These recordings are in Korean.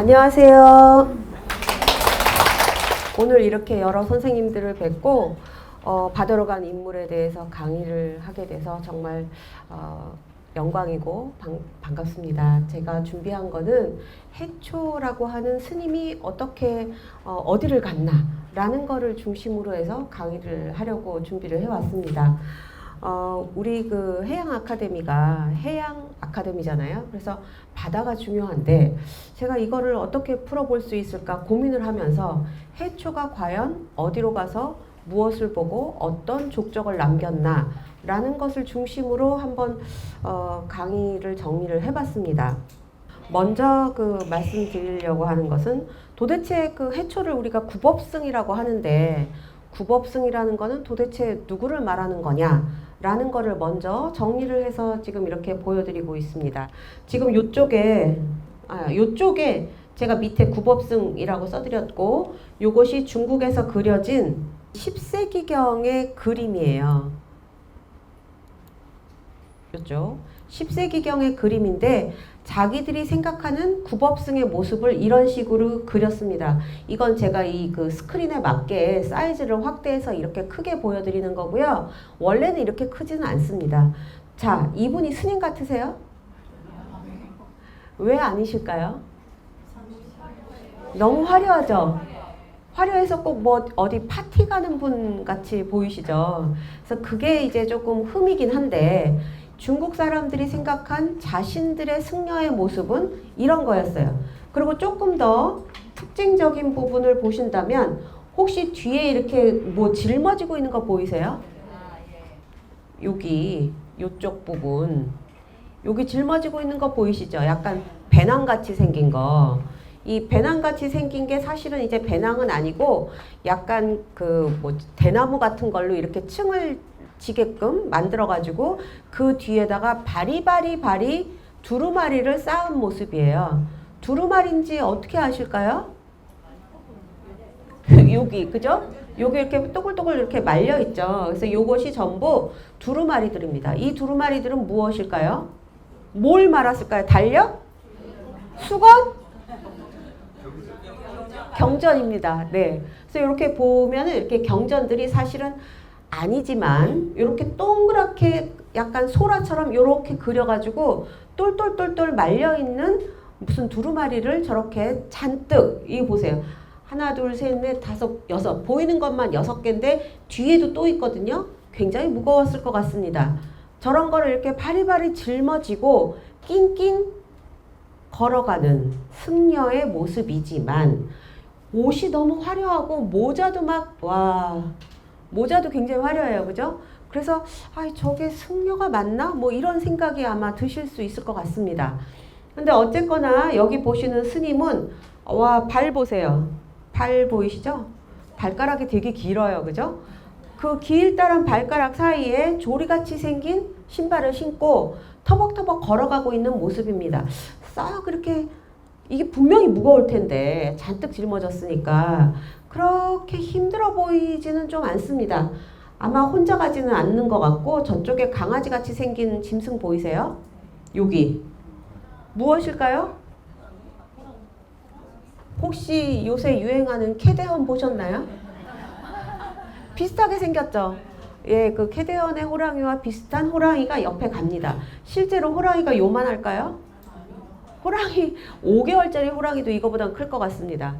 안녕하세요. 오늘 이렇게 여러 선생님들을 뵙고 받으러 간 인물에 대해서 강의를 하게 돼서 정말 영광이고 반갑습니다. 제가 준비한 거는 해초라고 하는 스님이 어떻게 어디를 갔나 라는 거를 중심으로 해서 강의를 하려고 준비를 해왔습니다. 우리 그 해양 아카데미가 해양 아카데미잖아요. 그래서 바다가 중요한데 제가 이거를 어떻게 풀어볼 수 있을까 고민을 하면서 해초가 과연 어디로 가서 무엇을 보고 어떤 족적을 남겼나 라는 것을 중심으로 한번 강의를 정리를 해봤습니다. 먼저 그 말씀드리려고 하는 것은 도대체 그 해초를 우리가 구법승이라고 하는데 구법승이라는 거는 도대체 누구를 말하는 거냐 라는 거를 먼저 정리를 해서 지금 이렇게 보여드리고 있습니다. 지금 요쪽에 제가 밑에 구법승이라고 써드렸고 요것이 중국에서 그려진 10세기경의 그림이에요. 요쪽 10세기경의 그림인데 자기들이 생각하는 구법승의 모습을 이런 식으로 그렸습니다. 이건 제가 이 그 스크린에 맞게 사이즈를 확대해서 이렇게 크게 보여드리는 거고요. 원래는 이렇게 크지는 않습니다. 자, 이분이 스님 같으세요? 왜 아니실까요? 너무 화려하죠? 화려해서 꼭 뭐 어디 파티 가는 분 같이 보이시죠? 그래서 그게 이제 조금 흠이긴 한데 중국 사람들이 생각한 자신들의 승려의 모습은 이런 거였어요. 그리고 조금 더 특징적인 부분을 보신다면 혹시 뒤에 이렇게 뭐 짊어지고 있는 거 보이세요? 여기 요쪽 부분 여기 짊어지고 있는 거 보이시죠? 약간 배낭같이 생긴 거. 이 배낭같이 생긴 게 사실은 이제 배낭은 아니고 약간 그 뭐 대나무 같은 걸로 이렇게 층을 지게끔 만들어가지고 그 뒤에다가 바리바리 두루마리를 쌓은 모습이에요. 두루마리인지 어떻게 아실까요? 여기 그죠? 여기 이렇게 또글또글 이렇게 말려 있죠. 그래서 요것이 전부 두루마리들입니다. 이 두루마리들은 무엇일까요? 뭘 말았을까요? 달력? 수건? 경전입니다. 네. 그래서 이렇게 보면은 이렇게 경전들이 사실은 아니지만 이렇게 동그랗게 약간 소라처럼 이렇게 그려가지고 똘똘똘똘 말려있는 무슨 두루마리를 저렇게 잔뜩 이거 보세요. 하나 둘 셋 넷 다섯 여섯 보이는 것만 6개인데 뒤에도 또 있거든요. 굉장히 무거웠을 것 같습니다. 저런 거를 이렇게 바리바리 짊어지고 낑낑 걸어가는 승려의 모습이지만 옷이 너무 화려하고 모자도 막 모자도 굉장히 화려해요. 그죠? 그래서 저게 승려가 맞나? 뭐 이런 생각이 아마 드실 수 있을 것 같습니다. 근데 어쨌거나 여기 보시는 스님은 발 보세요. 발 보이시죠? 발가락이 되게 길어요. 그죠? 그 길다란 발가락 사이에 조리같이 생긴 신발을 신고 터벅터벅 걸어가고 있는 모습입니다. 싹 이렇게 이게 분명히 무거울 텐데 잔뜩 짊어졌으니까 그렇게 힘들어 보이지는 좀 않습니다. 아마 혼자 가지는 않는 것 같고 저쪽에 강아지 같이 생긴 짐승 보이세요? 여기 무엇일까요? 혹시 요새 유행하는 캐대헌 보셨나요? 비슷하게 생겼죠? 예, 그 캐대헌의 호랑이와 비슷한 호랑이가 옆에 갑니다. 실제로 호랑이가 요만할까요? 호랑이 5개월짜리 호랑이도 이거보다 클 것 같습니다.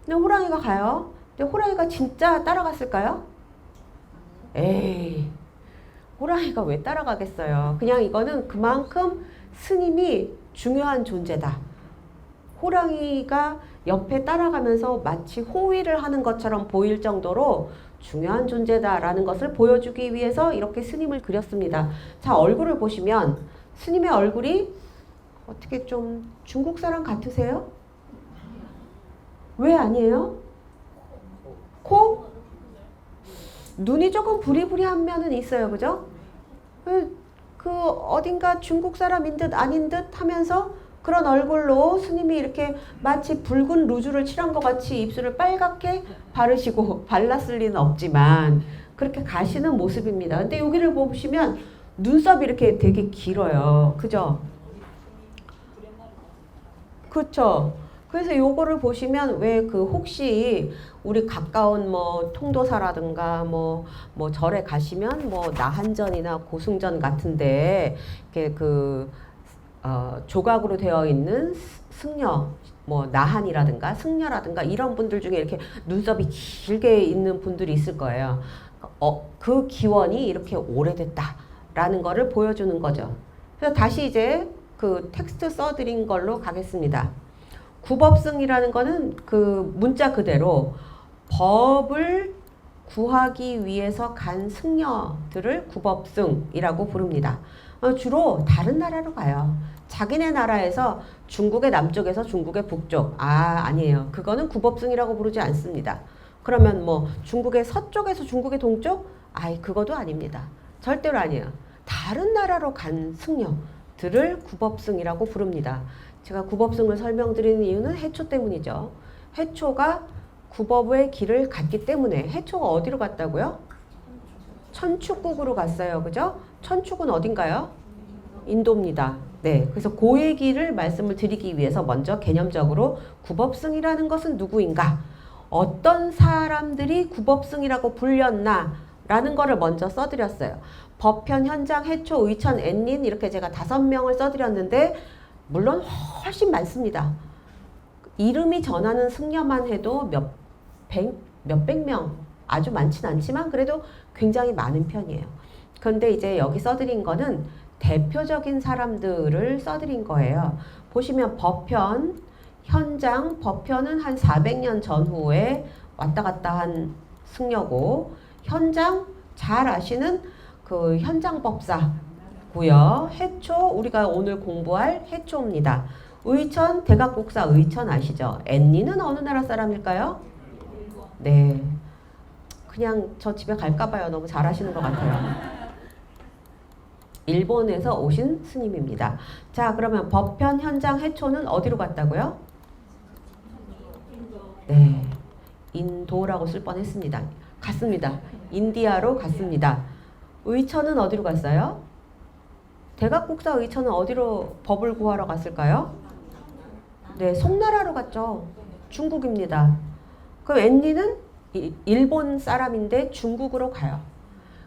근데 호랑이가 가요. 근데 호랑이가 진짜 따라갔을까요? 에이, 호랑이가 왜 따라가겠어요. 그냥 이거는 그만큼 스님이 중요한 존재다. 호랑이가 옆에 따라가면서 마치 호위를 하는 것처럼 보일 정도로 중요한 존재다라는 것을 보여주기 위해서 이렇게 스님을 그렸습니다. 자, 얼굴을 보시면 스님의 얼굴이 어떻게 좀 중국 사람 같으세요? 왜 아니에요? 코? 눈이 조금 부리부리한 면은 있어요. 그죠? 그 어딘가 중국 사람인 듯 아닌 듯 하면서 그런 얼굴로 스님이 이렇게 마치 붉은 루즈를 칠한 것 같이 입술을 빨갛게 바르시고 발랐을 리는 없지만 그렇게 가시는 모습입니다. 근데 여기를 보시면 눈썹이 이렇게 되게 길어요. 그죠? 그렇죠. 그래서 요거를 보시면 왜 그 혹시 우리 가까운 뭐 통도사라든가 뭐 절에 가시면 뭐 나한전이나 고승전 같은데 이렇게 그 조각으로 되어 있는 승려 뭐 나한이라든가 승려라든가 이런 분들 중에 이렇게 눈썹이 길게 있는 분들이 있을 거예요. 그 기원이 이렇게 오래됐다라는 거를 보여주는 거죠. 그래서 다시 이제 그 텍스트 써드린 걸로 가겠습니다. 구법승이라는 거는 그 문자 그대로 법을 구하기 위해서 간 승려들을 구법승이라고 부릅니다. 주로 다른 나라로 가요. 자기네 나라에서 중국의 남쪽에서 중국의 북쪽. 아니에요. 그거는 구법승이라고 부르지 않습니다. 그러면 뭐 중국의 서쪽에서 중국의 동쪽? 그것도 아닙니다. 절대로 아니에요. 다른 나라로 간 승려들을 구법승이라고 부릅니다. 제가 구법승을 설명드리는 이유는 해초 때문이죠. 해초가 구법의 길을 갔기 때문에. 해초가 어디로 갔다고요? 천축국으로 갔어요. 그죠? 천축은 어딘가요? 인도입니다. 네, 그래서 그 얘기를 말씀을 드리기 위해서 먼저 개념적으로 구법승이라는 것은 누구인가? 어떤 사람들이 구법승이라고 불렸나? 라는 거를 먼저 써드렸어요. 법현, 현장, 해초, 의천, 앤닌 이렇게 제가 5명을 써드렸는데 물론 훨씬 많습니다. 이름이 전하는 승려만 해도 몇백 명, 아주 많진 않지만 그래도 굉장히 많은 편이에요. 그런데 이제 여기 써드린 거는 대표적인 사람들을 써드린 거예요. 보시면 법현, 현장, 법현은 한 400년 전후에 왔다 갔다 한 승려고, 현장 잘 아시는 그 현장법사고요. 해초 우리가 오늘 공부할 해초입니다. 의천 대각국사 의천 아시죠? 앤니는 어느 나라 사람일까요? 네, 그냥 저 집에 갈까봐요. 너무 잘하시는 것 같아요. 일본에서 오신 스님입니다. 자, 그러면 법현, 현장, 해초는 어디로 갔다고요? 네, 인도라고 쓸 뻔했습니다. 갔습니다. 인디아로 갔습니다. 의천은 어디로 갔어요? 대각국사 의천은 어디로 법을 구하러 갔을까요? 네, 송나라로 갔죠. 중국입니다. 그럼 앤니는 일본 사람인데 중국으로 가요.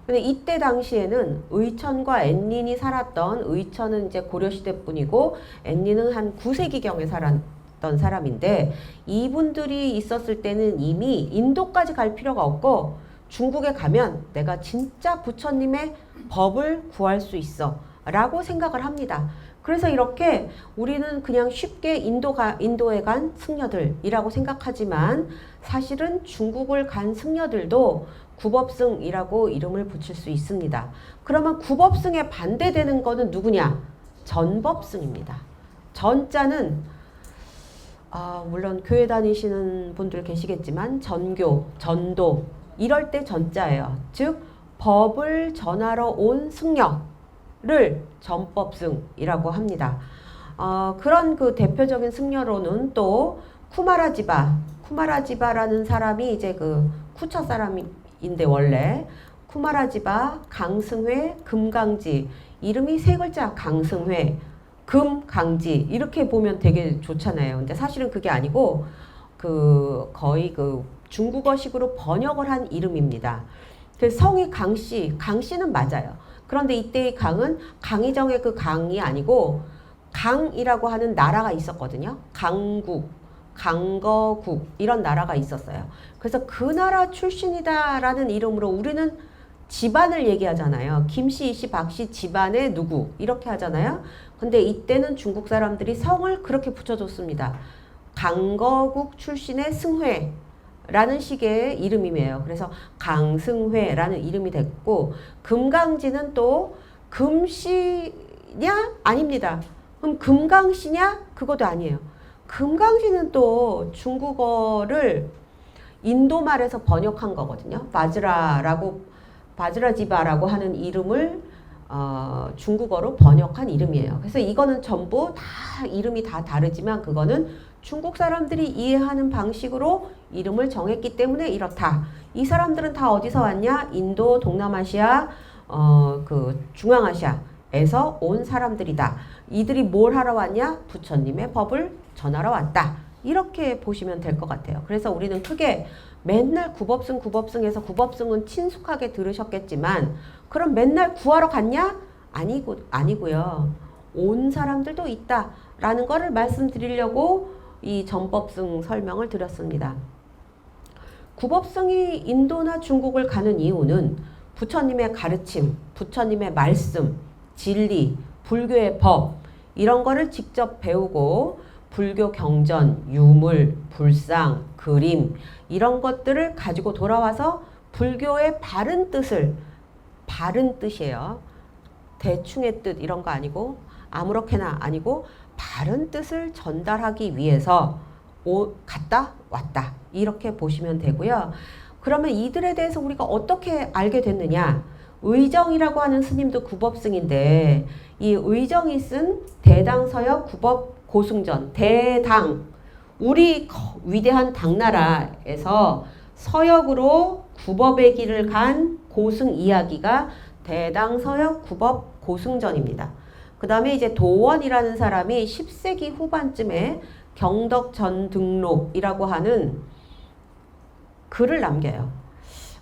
근데 이때 당시에는 의천과 앤닌이 살았던, 의천은 이제 고려시대 분이고 앤닌은 한 9세기경에 살았던 사람인데, 이분들이 있었을 때는 이미 인도까지 갈 필요가 없고 중국에 가면 내가 진짜 부처님의 법을 구할 수 있어 라고 생각을 합니다. 그래서 이렇게 우리는 그냥 쉽게 인도에 간 승려들이라고 생각하지만 사실은 중국을 간 승려들도 구법승이라고 이름을 붙일 수 있습니다. 그러면 구법승에 반대되는 거는 누구냐? 전법승입니다. 전자는 물론 교회 다니시는 분들 계시겠지만 전교, 전도 이럴 때 전자예요. 즉 법을 전하러 온 승려를 전법승이라고 합니다. 그런 그 대표적인 승려로는 또 쿠마라지바라는 사람이 이제 그 쿠처 사람인데 원래 쿠마라지바, 강승회, 금강지, 이름이 3글자 강승회, 금강지 이렇게 보면 되게 좋잖아요. 근데 사실은 그게 아니고 거의 중국어식으로 번역을 한 이름입니다. 그 성이 강씨, 강씨는 맞아요. 그런데 이때의 강은 강희정의 그 강이 아니고 강이라고 하는 나라가 있었거든요. 강국, 강거국 이런 나라가 있었어요. 그래서 그 나라 출신이다라는 이름으로 우리는 집안을 얘기하잖아요. 김씨, 이씨, 박씨 집안의 누구 이렇게 하잖아요. 근데 이때는 중국 사람들이 성을 그렇게 붙여줬습니다. 강거국 출신의 승회 라는 식의 이름이에요. 그래서 강승회라는 이름이 됐고, 금강지는 또 금씨냐? 아닙니다. 그럼 금강씨냐? 그것도 아니에요. 금강지는 또 중국어를 인도말에서 번역한 거거든요. 바즈라지바라고 하는 이름을 중국어로 번역한 이름이에요. 그래서 이거는 전부 다 이름이 다 다르지만 그거는 중국 사람들이 이해하는 방식으로 이름을 정했기 때문에 이렇다. 이 사람들은 다 어디서 왔냐? 인도, 동남아시아, 중앙아시아에서 온 사람들이다. 이들이 뭘 하러 왔냐? 부처님의 법을 전하러 왔다. 이렇게 보시면 될 것 같아요. 그래서 우리는 크게 맨날 구법승해서 구법승은 친숙하게 들으셨겠지만 그럼 맨날 구하러 갔냐? 아니고요. 온 사람들도 있다라는 거를 말씀드리려고 이 전법승 설명을 드렸습니다. 구법승이 인도나 중국을 가는 이유는 부처님의 가르침, 부처님의 말씀, 진리, 불교의 법 이런 거를 직접 배우고 불교 경전, 유물, 불상, 그림 이런 것들을 가지고 돌아와서 불교의 바른 뜻이에요. 대충의 뜻 이런 거 아니고 아무렇게나 아니고 바른 뜻을 전달하기 위해서 갔다 왔다 이렇게 보시면 되고요. 그러면 이들에 대해서 우리가 어떻게 알게 됐느냐? 의정이라고 하는 스님도 구법승인데 이 의정이 쓴 대당서역 구법 고승전 대당 우리 위대한 당나라에서 서역으로 구법의 길을 간 고승 이야기가 대당서역 구법 고승전입니다. 그 다음에 이제 도원이라는 사람이 10세기 후반쯤에 경덕전등록이라고 하는 글을 남겨요.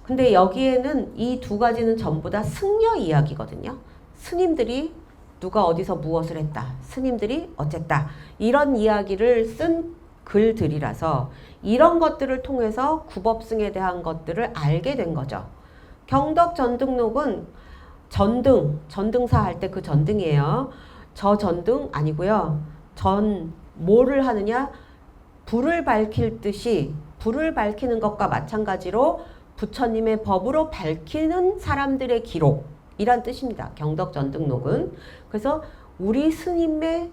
근데 여기에는 이 두 가지는 전부 다 승려 이야기거든요. 스님들이 누가 어디서 무엇을 했다. 스님들이 어쨌다. 이런 이야기를 쓴 글들이라서 이런 것들을 통해서 구법승에 대한 것들을 알게 된 거죠. 경덕전등록은 전등사 할 때 그 전등이에요. 저 전등 아니고요. 뭐를 하느냐? 불을 밝힐 듯이 불을 밝히는 것과 마찬가지로 부처님의 법으로 밝히는 사람들의 기록이란 뜻입니다. 경덕전등록은. 그래서 우리 스님의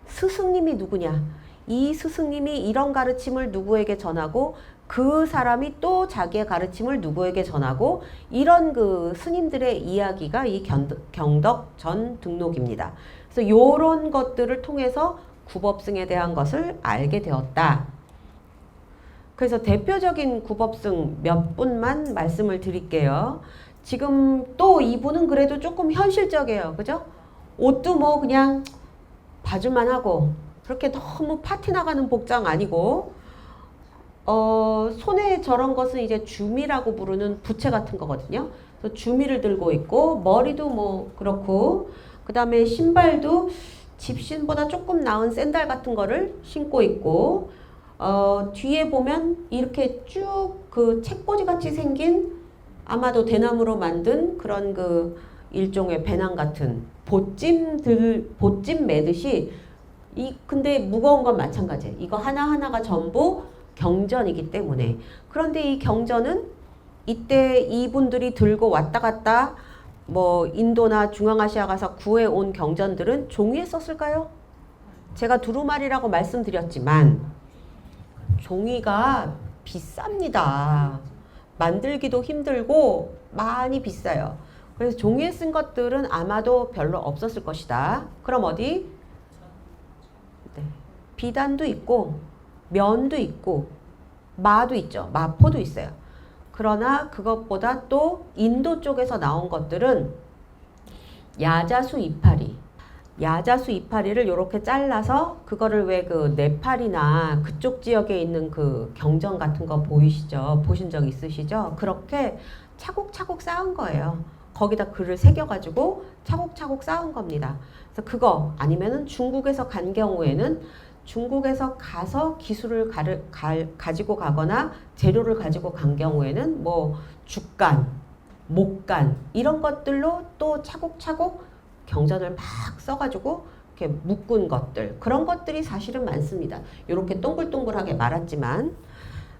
스승님이 누구냐? 이 스승님이 이런 가르침을 누구에게 전하고 그 사람이 또 자기의 가르침을 누구에게 전하고 이런 그 스님들의 이야기가 이 경덕전등록입니다. 그래서 이런 것들을 통해서 구법승에 대한 것을 알게 되었다. 그래서 대표적인 구법승 몇 분만 말씀을 드릴게요. 지금 또 이분은 그래도 조금 현실적이에요. 그죠? 옷도 뭐 그냥 봐줄만 하고 그렇게 너무 파티 나가는 복장 아니고 손에 저런 것은 이제 주미라고 부르는 부채 같은 거거든요. 그래서 주미를 들고 있고 머리도 뭐 그렇고 그 다음에 신발도 집신보다 조금 나은 샌들 같은 거를 신고 있고 뒤에 보면 이렇게 쭉 그 책꽂이 같이 생긴 아마도 대나무로 만든 그런 그 일종의 배낭 같은 보찜 매듯이 근데 무거운 건 마찬가지예요. 이거 하나하나가 전부 경전이기 때문에. 그런데 이 경전은 이때 이분들이 들고 왔다 갔다 뭐 인도나 중앙아시아 가서 구해온 경전들은 종이에 썼을까요? 제가 두루마리라고 말씀드렸지만 종이가 비쌉니다. 만들기도 힘들고 많이 비싸요. 그래서 종이에 쓴 것들은 아마도 별로 없었을 것이다. 그럼 어디? 네. 비단도 있고 면도 있고 마도 있죠. 마포도 있어요. 그러나 그것보다 또 인도 쪽에서 나온 것들은 야자수 이파리를 이렇게 잘라서 그거를 왜 그 네팔이나 그쪽 지역에 있는 그 경전 같은 거 보이시죠? 보신 적 있으시죠? 그렇게 차곡차곡 쌓은 거예요. 거기다 글을 새겨가지고 차곡차곡 쌓은 겁니다. 그래서 그거 아니면은 중국에서 간 경우에는 중국에서 가서 기술을 가지고 가거나 재료를 가지고 간 경우에는 뭐 죽간, 목간 이런 것들로 또 차곡차곡 경전을 막 써가지고 이렇게 묶은 것들 그런 것들이 사실은 많습니다. 이렇게 동글동글하게 말았지만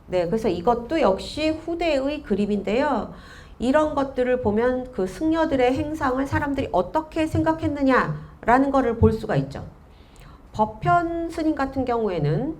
네, 그래서 이것도 역시 후대의 그림인데요. 이런 것들을 보면 그 승려들의 행상을 사람들이 어떻게 생각했느냐라는 것을 볼 수가 있죠. 법현 스님 같은 경우에는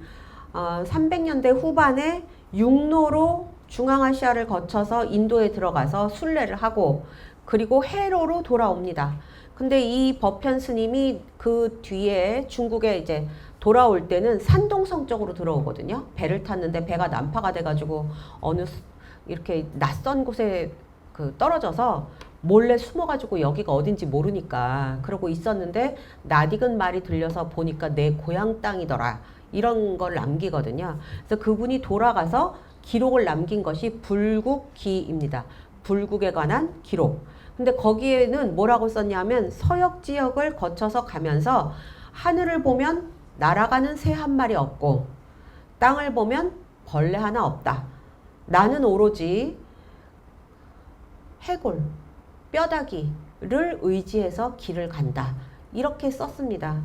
300년대 후반에 육로로 중앙아시아를 거쳐서 인도에 들어가서 순례를 하고 그리고 해로로 돌아옵니다. 근데 이 법현 스님이 그 뒤에 중국에 이제 돌아올 때는 산동성 쪽으로 들어오거든요. 배를 탔는데 배가 난파가 돼가지고 어느 이렇게 낯선 곳에 떨어져서 몰래 숨어가지고 여기가 어딘지 모르니까 그러고 있었는데 낯익은 말이 들려서 보니까 내 고향 땅이더라 이런 걸 남기거든요. 그래서 그분이 돌아가서 기록을 남긴 것이 불국기입니다. 불국에 관한 기록. 근데 거기에는 뭐라고 썼냐면 서역 지역을 거쳐서 가면서 하늘을 보면 날아가는 새 한 마리 없고 땅을 보면 벌레 하나 없다. 나는 오로지 해골, 뼈다귀를 의지해서 길을 간다. 이렇게 썼습니다.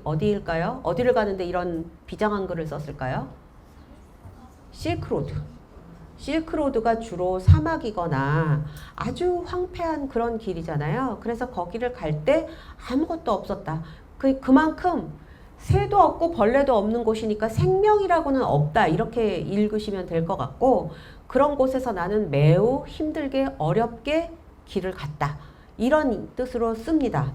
어디일까요? 어디를 가는데 이런 비장한 글을 썼을까요? 실크로드. 실크로드가 주로 사막이거나 아주 황폐한 그런 길이잖아요. 그래서 거기를 갈 때 아무것도 없었다. 그만큼 새도 없고 벌레도 없는 곳이니까 생명이라고는 없다. 이렇게 읽으시면 될 것 같고, 그런 곳에서 나는 매우 힘들게 어렵게 길을 갔다. 이런 뜻으로 씁니다.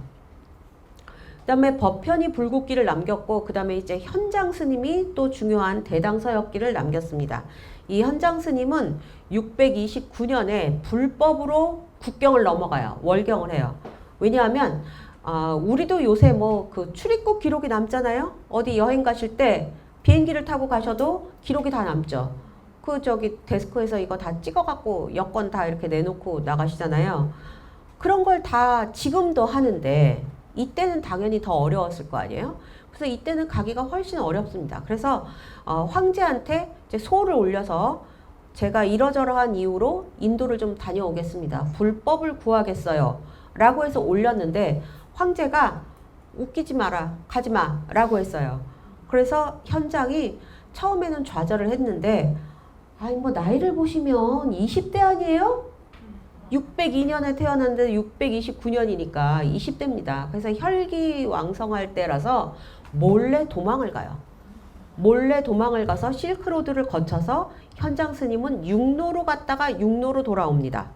그 다음에 법현이 불국기를 남겼고, 그 다음에 이제 현장 스님이 또 중요한 대당서역기를 남겼습니다. 이 현장 스님은 629년에 불법으로 국경을 넘어가요. 월경을 해요. 왜냐하면 우리도 요새 뭐 그 출입국 기록이 남잖아요. 어디 여행 가실 때 비행기를 타고 가셔도 기록이 다 남죠. 그 저기 데스크에서 이거 다 찍어갖고 여권 다 이렇게 내놓고 나가시잖아요. 그런 걸 다 지금도 하는데 이때는 당연히 더 어려웠을 거 아니에요. 그래서 이때는 가기가 훨씬 어렵습니다. 그래서 황제한테 이제 소를 올려서 제가 이러저러한 이유로 인도를 좀 다녀오겠습니다. 불법을 구하겠어요. 라고 해서 올렸는데 황제가 웃기지 마라, 가지 마 라고 했어요. 그래서 현장이 처음에는 좌절을 했는데 아니 뭐 나이를 보시면 20대 아니에요? 602년에 태어났는데 629년이니까 20대입니다. 그래서 혈기왕성할 때라서 몰래 도망을 가요. 몰래 도망을 가서 실크로드를 거쳐서 현장 스님은 육로로 갔다가 육로로 돌아옵니다.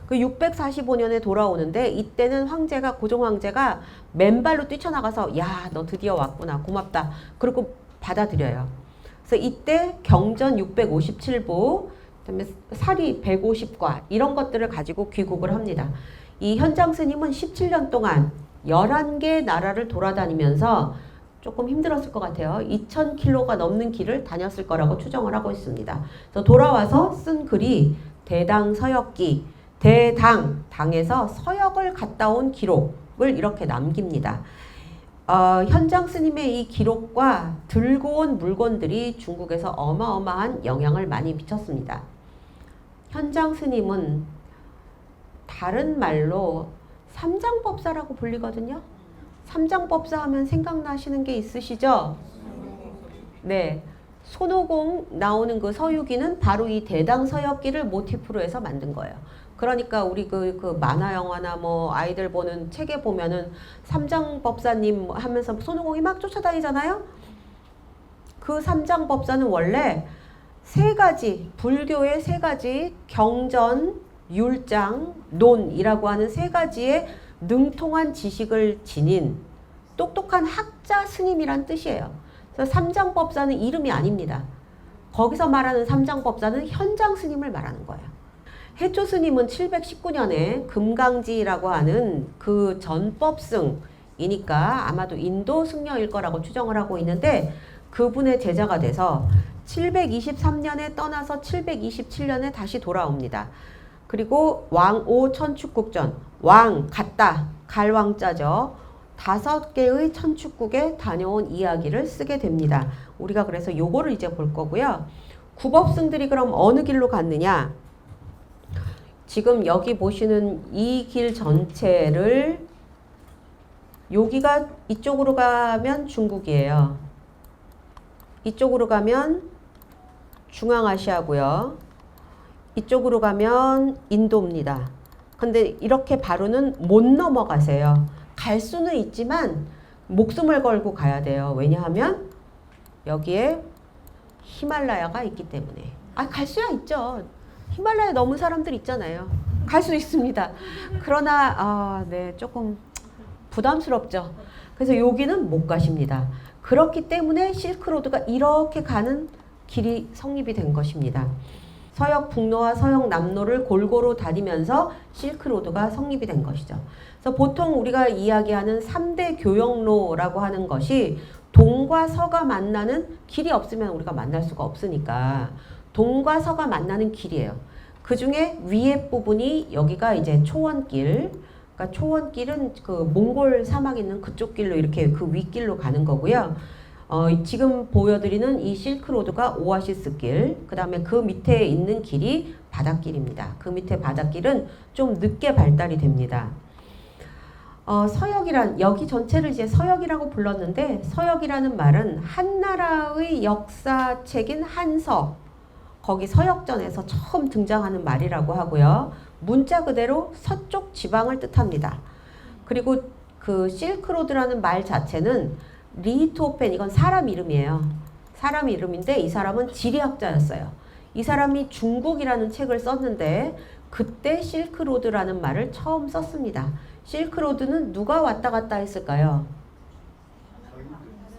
그 645년에 돌아오는데 이때는 황제가 고종 황제가 맨발로 뛰쳐나가서 야, 너 드디어 왔구나. 고맙다. 그리고 받아들여요. 그래서 이때 경전 657부 그다음에 사리 150과 이런 것들을 가지고 귀국을 합니다. 이 현장 스님은 17년 동안 11개 나라를 돌아다니면서 조금 힘들었을 것 같아요. 2000km가 넘는 길을 다녔을 거라고 추정을 하고 있습니다. 그래서 돌아와서 쓴 글이 대당서역기, 당에서 서역을 갔다 온 기록을 이렇게 남깁니다. 현장 스님의 이 기록과 들고 온 물건들이 중국에서 어마어마한 영향을 많이 미쳤습니다. 현장 스님은 다른 말로 삼장법사라고 불리거든요. 삼장법사 하면 생각나시는 게 있으시죠? 네. 손오공 나오는 그 서유기는 바로 이 대당서역기를 모티프로 해서 만든 거예요. 그러니까 우리 그 만화 영화나 뭐 아이들 보는 책에 보면은 삼장법사님 하면서 손오공이 막 쫓아다니잖아요. 그 삼장법사는 원래 세 가지, 불교의 세 가지 경전, 율장, 논이라고 하는 세 가지의 능통한 지식을 지닌 똑똑한 학자 스님이란 뜻이에요. 그래서 삼장법사는 이름이 아닙니다. 거기서 말하는 삼장법사는 현장 스님을 말하는 거예요. 해초 스님은 719년에 금강지라고 하는 그 전법승이니까 아마도 인도 승려일 거라고 추정을 하고 있는데 그분의 제자가 돼서 723년에 떠나서 727년에 다시 돌아옵니다. 그리고 왕오 천축국전, 왕 갔다, 갈 왕자죠. 5개의 천축국에 다녀온 이야기를 쓰게 됩니다. 우리가 그래서 요거를 이제 볼 거고요. 구법승들이 그럼 어느 길로 갔느냐? 지금 여기 보시는 이 길 전체를 여기가 이쪽으로 가면 중국이에요. 이쪽으로 가면 중앙아시아고요. 이쪽으로 가면 인도입니다. 근데 이렇게 바로는 못 넘어가세요. 갈 수는 있지만 목숨을 걸고 가야 돼요. 왜냐하면 여기에 히말라야가 있기 때문에. 갈 수야 있죠. 히말라야 넘은 사람들 있잖아요. 갈 수 있습니다. 그러나 네, 조금 부담스럽죠. 그래서 여기는 못 가십니다. 그렇기 때문에 실크로드가 이렇게 가는 길이 성립이 된 것입니다. 서역 북로와 서역 남로를 골고루 다니면서 실크로드가 성립이 된 것이죠. 그래서 보통 우리가 이야기하는 3대 교역로라고 하는 것이 동과 서가 만나는 길이 없으면 우리가 만날 수가 없으니까 동과 서가 만나는 길이에요. 그 중에 위에 부분이 여기가 이제 초원길. 그러니까 초원길은 그 몽골 사막 있는 그쪽 길로 이렇게 그 윗길로 가는 거고요. 지금 보여드리는 이 실크로드가 오아시스 길, 그 다음에 그 밑에 있는 길이 바닷길입니다. 그 밑에 바닷길은 좀 늦게 발달이 됩니다. 서역이란, 여기 전체를 이제 서역이라고 불렀는데, 서역이라는 말은 한나라의 역사책인 한서, 거기 서역전에서 처음 등장하는 말이라고 하고요. 문자 그대로 서쪽 지방을 뜻합니다. 그리고 그 실크로드라는 말 자체는 리히트호펜, 이건 사람 이름이에요. 사람 이름인데 이 사람은 지리학자였어요. 이 사람이 중국이라는 책을 썼는데 그때 실크로드라는 말을 처음 썼습니다. 실크로드는 누가 왔다 갔다 했을까요?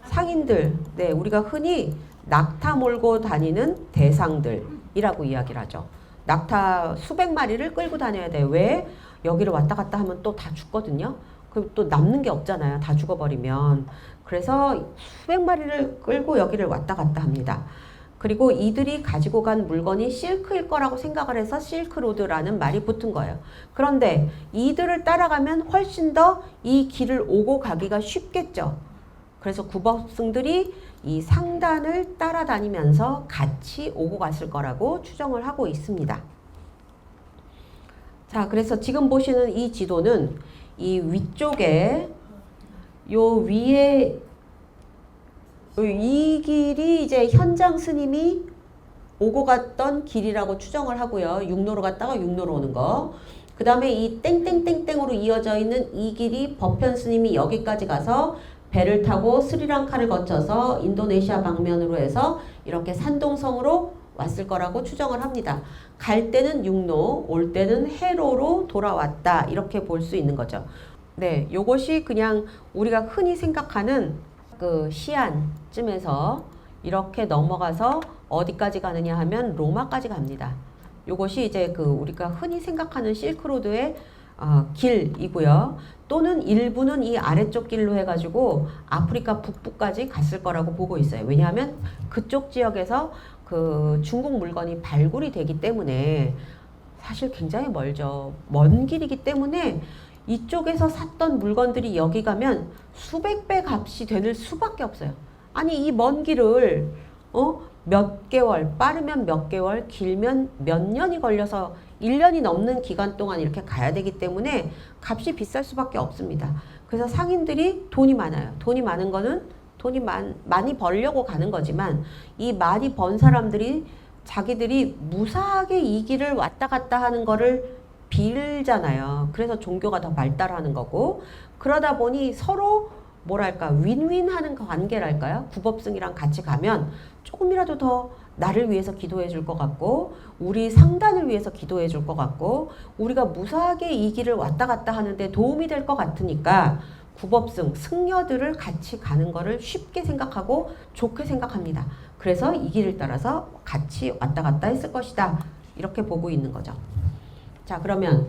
상인들. 네, 우리가 흔히 낙타 몰고 다니는 대상들이라고 이야기를 하죠. 낙타 수백 마리를 끌고 다녀야 돼요. 왜? 여기를 왔다 갔다 하면 또 다 죽거든요. 그럼 또 남는 게 없잖아요. 다 죽어버리면. 그래서 수백 마리를 끌고 여기를 왔다 갔다 합니다. 그리고 이들이 가지고 간 물건이 실크일 거라고 생각을 해서 실크로드라는 말이 붙은 거예요. 그런데 이들을 따라가면 훨씬 더 이 길을 오고 가기가 쉽겠죠. 그래서 구법승들이 이 상단을 따라다니면서 같이 오고 갔을 거라고 추정을 하고 있습니다. 자, 그래서 지금 보시는 이 지도는 이 위쪽에 요 위에 이 길이 이제 현장 스님이 오고 갔던 길이라고 추정을 하고요. 육로로 갔다가 육로로 오는 거. 그 다음에 이 땡땡땡땡으로 이어져 있는 이 길이 법현 스님이 여기까지 가서 배를 타고 스리랑카를 거쳐서 인도네시아 방면으로 해서 이렇게 산동성으로 왔을 거라고 추정을 합니다. 갈 때는 육로, 올 때는 해로로 돌아왔다. 이렇게 볼 수 있는 거죠. 네, 요것이 그냥 우리가 흔히 생각하는 그 시안쯤에서 이렇게 넘어가서 어디까지 가느냐 하면 로마까지 갑니다. 요것이 이제 그 우리가 흔히 생각하는 실크로드의 길이고요. 또는 일부는 이 아래쪽 길로 해가지고 아프리카 북부까지 갔을 거라고 보고 있어요. 왜냐하면 그쪽 지역에서 그 중국 물건이 발굴이 되기 때문에 사실 굉장히 멀죠. 먼 길이기 때문에 이쪽에서 샀던 물건들이 여기 가면 수백 배 값이 되는 수밖에 없어요. 아니 이 먼 길을 몇 개월, 빠르면 몇 개월, 길면 몇 년이 걸려서 1년이 넘는 기간 동안 이렇게 가야 되기 때문에 값이 비쌀 수밖에 없습니다. 그래서 상인들이 돈이 많아요. 돈이 많은 거는 돈이 많이 벌려고 가는 거지만 이 많이 번 사람들이 자기들이 무사하게 이 길을 왔다 갔다 하는 거를 빌잖아요. 그래서 종교가 더 발달하는 거고 그러다 보니 서로 뭐랄까 윈윈하는 관계랄까요? 구법승이랑 같이 가면 조금이라도 더 나를 위해서 기도해 줄 것 같고 우리 상단을 위해서 기도해 줄 것 같고 우리가 무사하게 이 길을 왔다 갔다 하는데 도움이 될 것 같으니까 구법승, 승려들을 같이 가는 거를 쉽게 생각하고 좋게 생각합니다. 그래서 이 길을 따라서 같이 왔다 갔다 했을 것이다. 이렇게 보고 있는 거죠. 자, 그러면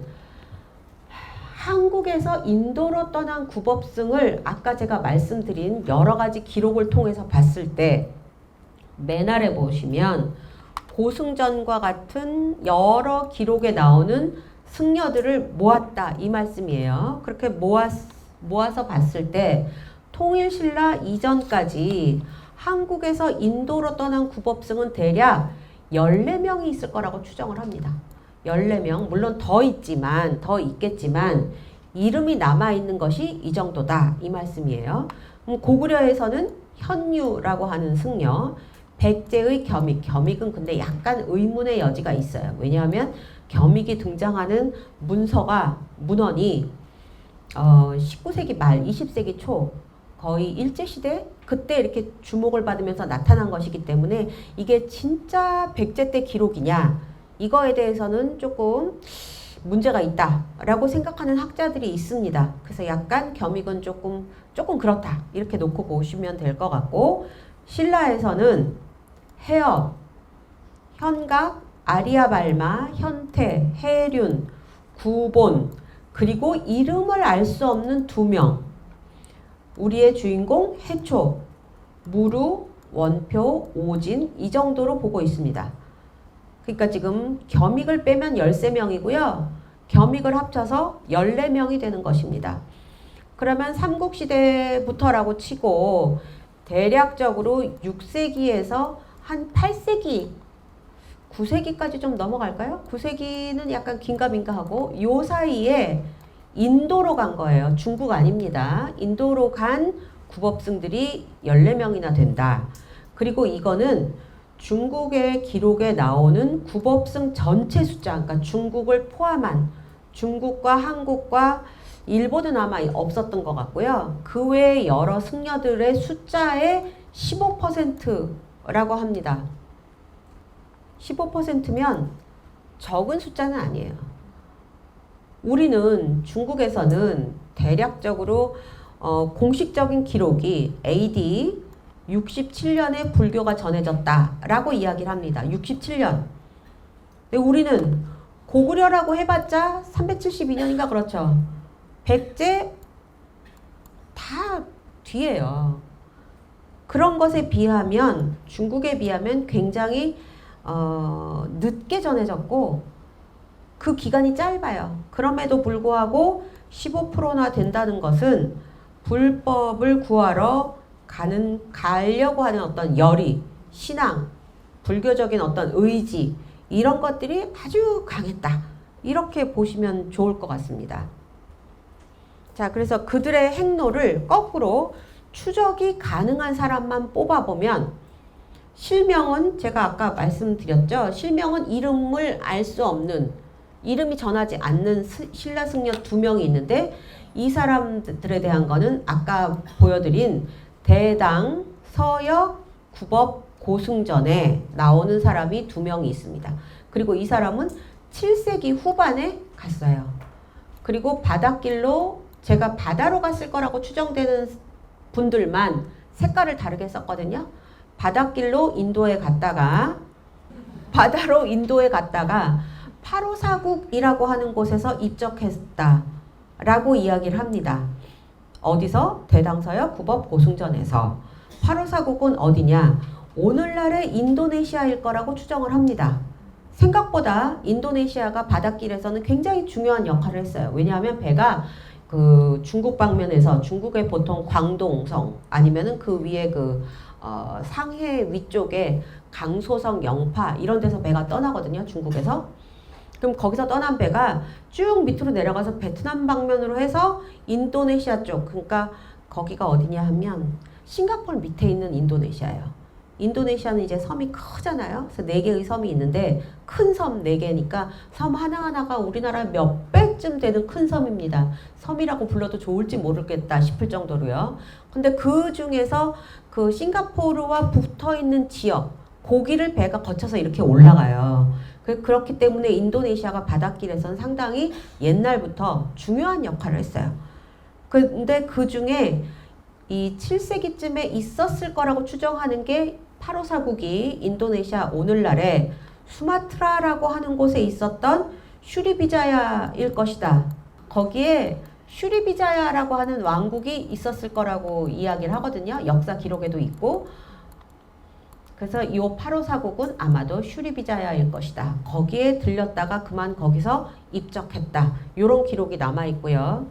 한국에서 인도로 떠난 구법승을 아까 제가 말씀드린 여러 가지 기록을 통해서 봤을 때 맨 아래 보시면 고승전과 같은 여러 기록에 나오는 승려들을 모았다 이 말씀이에요. 그렇게 모아서 봤을 때 통일신라 이전까지 한국에서 인도로 떠난 구법승은 대략 14명이 있을 거라고 추정을 합니다. 14명, 물론 더 있겠지만 이름이 남아있는 것이 이 정도다 이 말씀이에요. 고구려에서는 현유라고 하는 승려, 백제의 겸익은 근데 약간 의문의 여지가 있어요. 왜냐하면 겸익이 등장하는 문헌이 19세기 말 20세기 초 거의 일제시대 그때 이렇게 주목을 받으면서 나타난 것이기 때문에 이게 진짜 백제 때 기록이냐 이거에 대해서는 조금 문제가 있다라고 생각하는 학자들이 있습니다. 그래서 약간 겸익은 조금 그렇다 이렇게 놓고 보시면 될 것 같고 신라에서는 해업, 현각, 아리아발마, 현태, 해륜, 구본 그리고 이름을 알 수 없는 2명 우리의 주인공 해초 무루, 원표, 오진 이 정도로 보고 있습니다. 그러니까 지금 겸익을 빼면 13명이고요. 겸익을 합쳐서 14명이 되는 것입니다. 그러면 삼국시대부터라고 치고 대략적으로 6세기에서 한 8세기, 9세기까지 좀 넘어갈까요? 9세기는 약간 긴가민가하고 요 사이에 인도로 간 거예요. 중국 아닙니다. 인도로 간 국업승들이 14명이나 된다. 그리고 이거는 중국의 기록에 나오는 국업승 전체 숫자, 그러니까 중국을 포함한 중국과 한국과 일본은 아마 없었던 것 같고요. 그 외에 여러 승려들의 숫자의 15%라고 합니다. 15%면 적은 숫자는 아니에요. 우리는 중국에서는 대략적으로 공식적인 기록이 AD 67년에 불교가 전해졌다라고 이야기를 합니다. 67년. 근데 우리는 고구려라고 해봤자 372년인가 그렇죠. 백제 다 뒤에요. 그런 것에 비하면 중국에 비하면 굉장히 늦게 전해졌고 그 기간이 짧아요. 그럼에도 불구하고 15%나 된다는 것은 불법을 구하러 가려고 하는 어떤 열의, 신앙, 불교적인 어떤 의지 이런 것들이 아주 강했다. 이렇게 보시면 좋을 것 같습니다. 자, 그래서 그들의 행로를 거꾸로 추적이 가능한 사람만 뽑아보면 실명은 제가 아까 말씀드렸죠. 실명은 이름을 알 수 없는, 이름이 전하지 않는 신라 승려 2명이 있는데 이 사람들에 대한 거는 아까 보여드린 대당, 서역, 국업, 고승전에 나오는 사람이 2명이 있습니다. 그리고 이 사람은 7세기 후반에 갔어요. 그리고 바닷길로 제가 바다로 갔을 거라고 추정되는 분들만 색깔을 다르게 썼거든요. 바닷길로 인도에 갔다가 바다로 인도에 갔다가 파로사국이라고 하는 곳에서 입적했다라고 이야기를 합니다. 어디서? 대당서역 국업 고승전에서. 파로사국은 어디냐? 오늘날의 인도네시아일 거라고 추정을 합니다. 생각보다 인도네시아가 바닷길에서는 굉장히 중요한 역할을 했어요. 왜냐하면 배가 그 중국 방면에서 중국의 보통 광동성 아니면은 그 위에 상해 위쪽에 강소성, 영파 이런 데서 배가 떠나거든요. 중국에서. 그럼 거기서 떠난 배가 쭉 밑으로 내려가서 베트남 방면으로 해서 인도네시아 쪽, 그러니까 거기가 어디냐 하면 싱가포르 밑에 있는 인도네시아예요. 인도네시아는 이제 섬이 크잖아요. 그래서 4개의 섬이 있는데 큰 섬 4개니까 섬 하나하나가 우리나라 몇 배쯤 되는 큰 섬입니다. 섬이라고 불러도 좋을지 모르겠다 싶을 정도로요. 근데 그 중에서 그 싱가포르와 붙어 있는 지역, 거기를 배가 거쳐서 이렇게 올라가요. 그렇기 때문에 인도네시아가 바닷길에서는 상당히 옛날부터 중요한 역할을 했어요. 근데 그 중에 이 7세기쯤에 있었을 거라고 추정하는 게 파로사국이 인도네시아 오늘날의 수마트라라고 하는 곳에 있었던 슈리비자야일 것이다. 거기에 슈리비자야라고 하는 왕국이 있었을 거라고 이야기를 하거든요. 역사 기록에도 있고. 그래서 이 파로사국은 아마도 슈리비자야일 것이다. 거기에 들렸다가 그만 거기서 입적했다. 이런 기록이 남아있고요.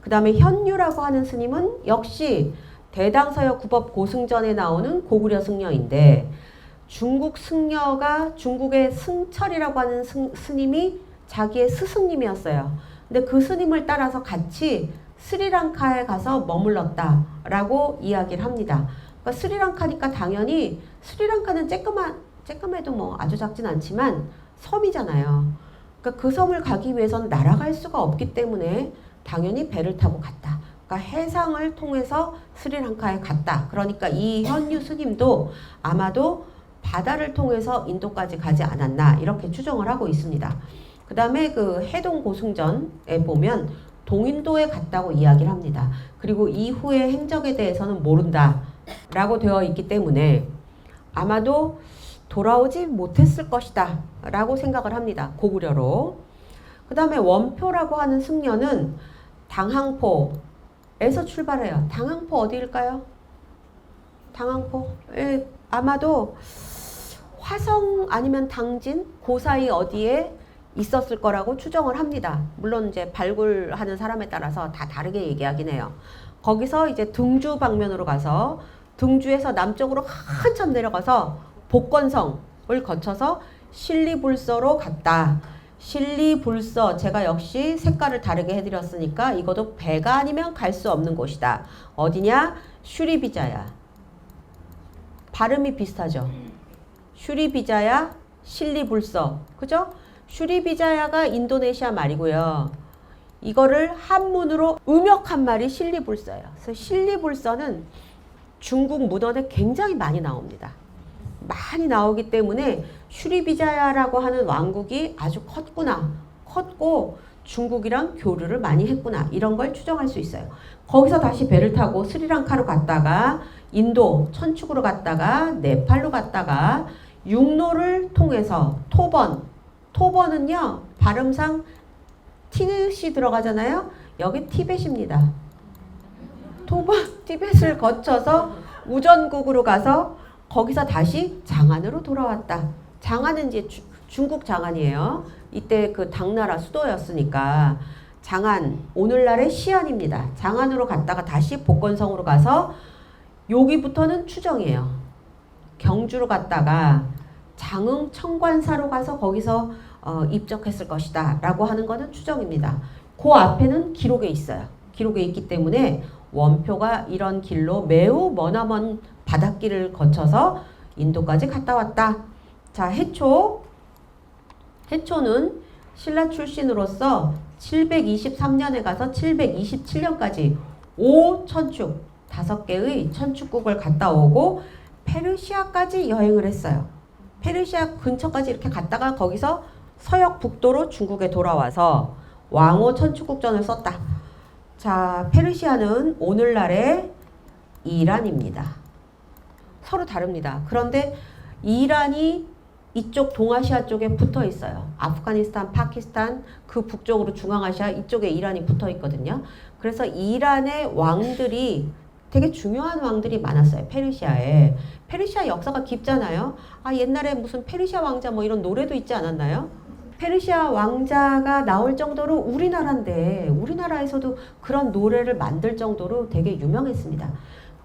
그 다음에 현유라고 하는 스님은 역시 대당서역 국업 고승전에 나오는 고구려 승려인데 중국 승려가 중국의 승철이라고 하는 스님이 자기의 스승님이었어요. 근데 그 스님을 따라서 같이 스리랑카에 가서 머물렀다라고 이야기를 합니다. 그러니까 스리랑카니까 당연히 스리랑카는 쬐끔해도 뭐 아주 작진 않지만 섬이잖아요. 그러니까 그 섬을 가기 위해서는 날아갈 수가 없기 때문에 당연히 배를 타고 갔다. 그러니까 해상을 통해서 스리랑카에 갔다. 그러니까 이 현유 스님도 아마도 바다를 통해서 인도까지 가지 않았나 이렇게 추정을 하고 있습니다. 그 다음에 그 해동 고승전에 보면 동인도에 갔다고 이야기를 합니다. 그리고 이후의 행적에 대해서는 모른다 라고 되어 있기 때문에 아마도 돌아오지 못했을 것이다 라고 생각을 합니다. 고구려로. 그 다음에 원표라고 하는 승려는 당항포에서 출발해요. 당항포 어디일까요? 당한코. 예, 아마도 화성 아니면 당진 그 사이 어디에 있었을 거라고 추정을 합니다. 물론 이제 발굴하는 사람에 따라서 다 다르게 얘기하긴 해요. 거기서 이제 등주 방면으로 가서 등주에서 남쪽으로 한참 내려가서 복건성을 거쳐서 신리불서로 갔다. 신리불서, 제가 역시 색깔을 다르게 해드렸으니까 이것도 배가 아니면 갈 수 없는 곳이다. 어디냐? 슈리비자야. 발음이 비슷하죠. 슈리비자야, 신리불서. 그죠? 슈리비자야가 인도네시아 말이고요. 이거를 한문으로 음역한 말이 신리불서예요. 그래서 신리불서는 중국 문헌에 굉장히 많이 나옵니다. 많이 나오기 때문에 슈리비자야라고 하는 왕국이 아주 컸구나. 컸고 중국이랑 교류를 많이 했구나. 이런 걸 추정할 수 있어요. 거기서 다시 배를 타고 스리랑카로 갔다가 인도 천축으로 갔다가 네팔로 갔다가 육로를 통해서 토번은요 발음상 티벳이 들어가잖아요. 여기 티벳입니다. 티벳을 거쳐서 우전국으로 가서 거기서 다시 장안으로 돌아왔다. 장안은 이제 중국 장안이에요. 이때 그 당나라 수도였으니까 장안, 오늘날의 시안입니다. 장안으로 갔다가 다시 복건성으로 가서 여기부터는 추정이에요. 경주로 갔다가 장흥 청관사로 가서 거기서 입적했을 것이다 라고 하는 거는 추정입니다. 그 앞에는 기록에 있어요. 기록에 있기 때문에 원표가 이런 길로 매우 머나먼 바닷길을 거쳐서 인도까지 갔다 왔다. 자, 해초는 신라 출신으로서 723년에 가서 727년까지 5천축 5개의 천축국을 갔다 오고 페르시아까지 여행을 했어요. 페르시아 근처까지 이렇게 갔다가 거기서 서역 북도로 중국에 돌아와서 왕호 천축국전을 썼다. 자, 페르시아는 오늘날의 이란입니다. 서로 다릅니다. 그런데 이란이 이쪽 동아시아 쪽에 붙어 있어요. 아프가니스탄, 파키스탄, 그 북쪽으로 중앙아시아 이쪽에 이란이 붙어 있거든요. 그래서 이란의 왕들이 되게 중요한 왕들이 많았어요. 페르시아에. 페르시아 역사가 깊잖아요. 아, 옛날에 무슨 페르시아 왕자 뭐 이런 노래도 있지 않았나요? 페르시아 왕자가 나올 정도로 우리나라인데 우리나라에서도 그런 노래를 만들 정도로 되게 유명했습니다.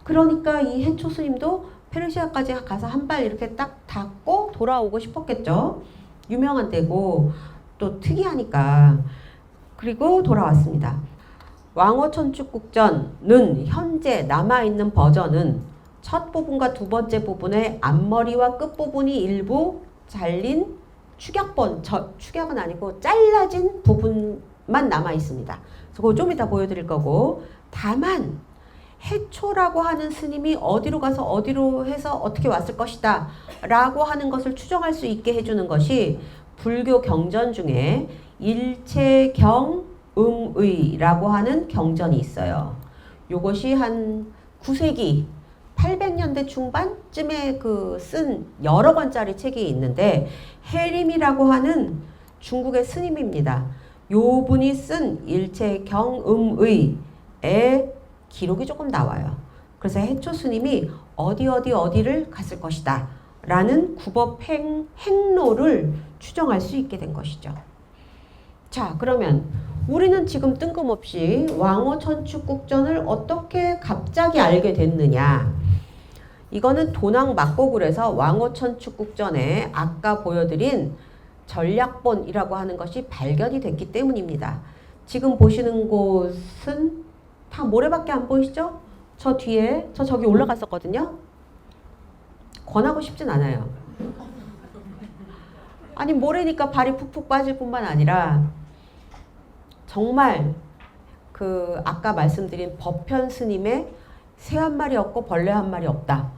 그러니까 이 해초 스님도 페르시아까지 가서 한 발 이렇게 딱 닫고 돌아오고 싶었겠죠. 유명한 데고 또 특이하니까. 그리고 돌아왔습니다. 왕호 천축국전은 현재 남아있는 버전은 첫 부분과 두 번째 부분의 앞머리와 끝부분이 일부 잘린 축약본, 축약은 아니고 잘라진 부분만 남아 있습니다. 그래서 그거 좀 이따 보여드릴 거고, 다만 해초라고 하는 스님이 어디로 가서 어디로 해서 어떻게 왔을 것이다 라고 하는 것을 추정할 수 있게 해주는 것이 불교 경전 중에 일체경음의라고 하는 경전이 있어요. 요것이 한 9세기 800년대 중반쯤에 쓴 여러 권짜리 책이 있는데 해림이라고 하는 중국의 스님입니다. 요 분이 쓴 일체경음의의 기록이 조금 나와요. 그래서 해초 스님이 어디를 갔을 것이다 라는 구법 행로를 추정할 수 있게 된 것이죠. 자, 그러면 우리는 지금 뜬금없이 왕호 천축국전을 어떻게 갑자기 알게 됐느냐. 이거는 도낭 막고굴에서 왕호 천축국전에 아까 보여드린 전략본이라고 하는 것이 발견이 됐기 때문입니다. 지금 보시는 곳은 다 모래밖에 안 보이시죠? 저 뒤에, 저기 올라갔었거든요. 권하고 싶진 않아요. 아니, 모래니까 발이 푹푹 빠질 뿐만 아니라 정말 아까 말씀드린 법현 스님의 새 한 마리 없고 벌레 한 마리 없다.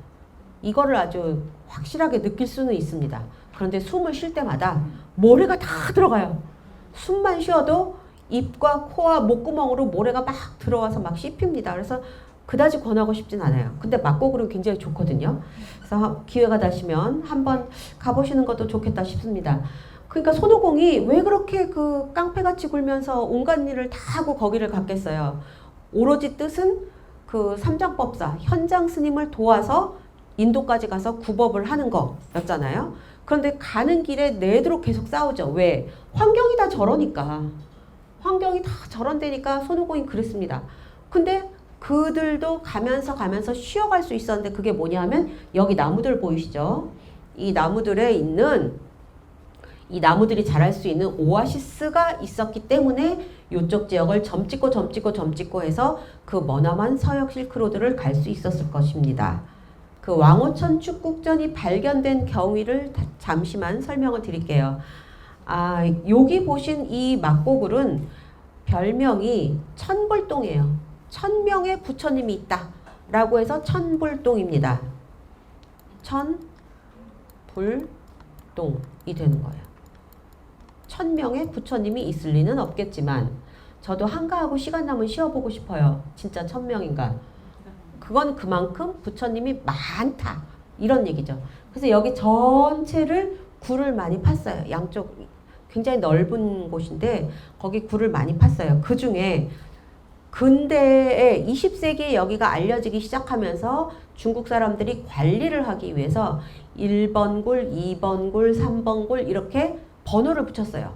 이거를 아주 확실하게 느낄 수는 있습니다. 그런데 숨을 쉴 때마다 모래가 다 들어가요. 숨만 쉬어도 입과 코와 목구멍으로 모래가 막 들어와서 막 씹힙니다. 그래서 그다지 권하고 싶진 않아요. 근데 막고굴은 굉장히 좋거든요. 그래서 기회가 되시면 한번 가보시는 것도 좋겠다 싶습니다. 그러니까 손오공이 왜 그렇게 깡패같이 굴면서 온갖 일을 다 하고 거기를 갔겠어요. 오로지 뜻은 삼장법사, 현장 스님을 도와서 인도까지 가서 굽업을 하는 거였잖아요. 그런데 가는 길에 내도록 계속 싸우죠. 왜? 환경이 다 저러니까. 환경이 다 저런 데니까 손오공이 그랬습니다. 근데 그들도 가면서 쉬어갈 수 있었는데 그게 뭐냐 하면 여기 나무들 보이시죠? 이 나무들에 있는 이 나무들이 자랄 수 있는 오아시스가 있었기 때문에 이쪽 지역을 점찍고 해서 그 머나먼 서역 실크로드를 갈 수 있었을 것입니다. 그 왕호천 축국전이 발견된 경위를 잠시만 설명을 드릴게요. 여기 보신 이 막고굴은 별명이 천불동이에요. 1000명의 부처님이 있다 라고 해서 천불동입니다. 천불동이 되는 거예요. 1000명의 부처님이 있을 리는 없겠지만 저도 한가하고 시간 나면 쉬어보고 싶어요. 진짜 1000명인가. 그건 그만큼 부처님이 많다 이런 얘기죠. 그래서 여기 전체를 굴을 많이 팠어요. 양쪽 굉장히 넓은 곳인데 거기 굴을 많이 팠어요. 그 중에 근대에 20세기에 여기가 알려지기 시작하면서 중국 사람들이 관리를 하기 위해서 1번 굴, 2번 굴, 3번 굴 이렇게 번호를 붙였어요.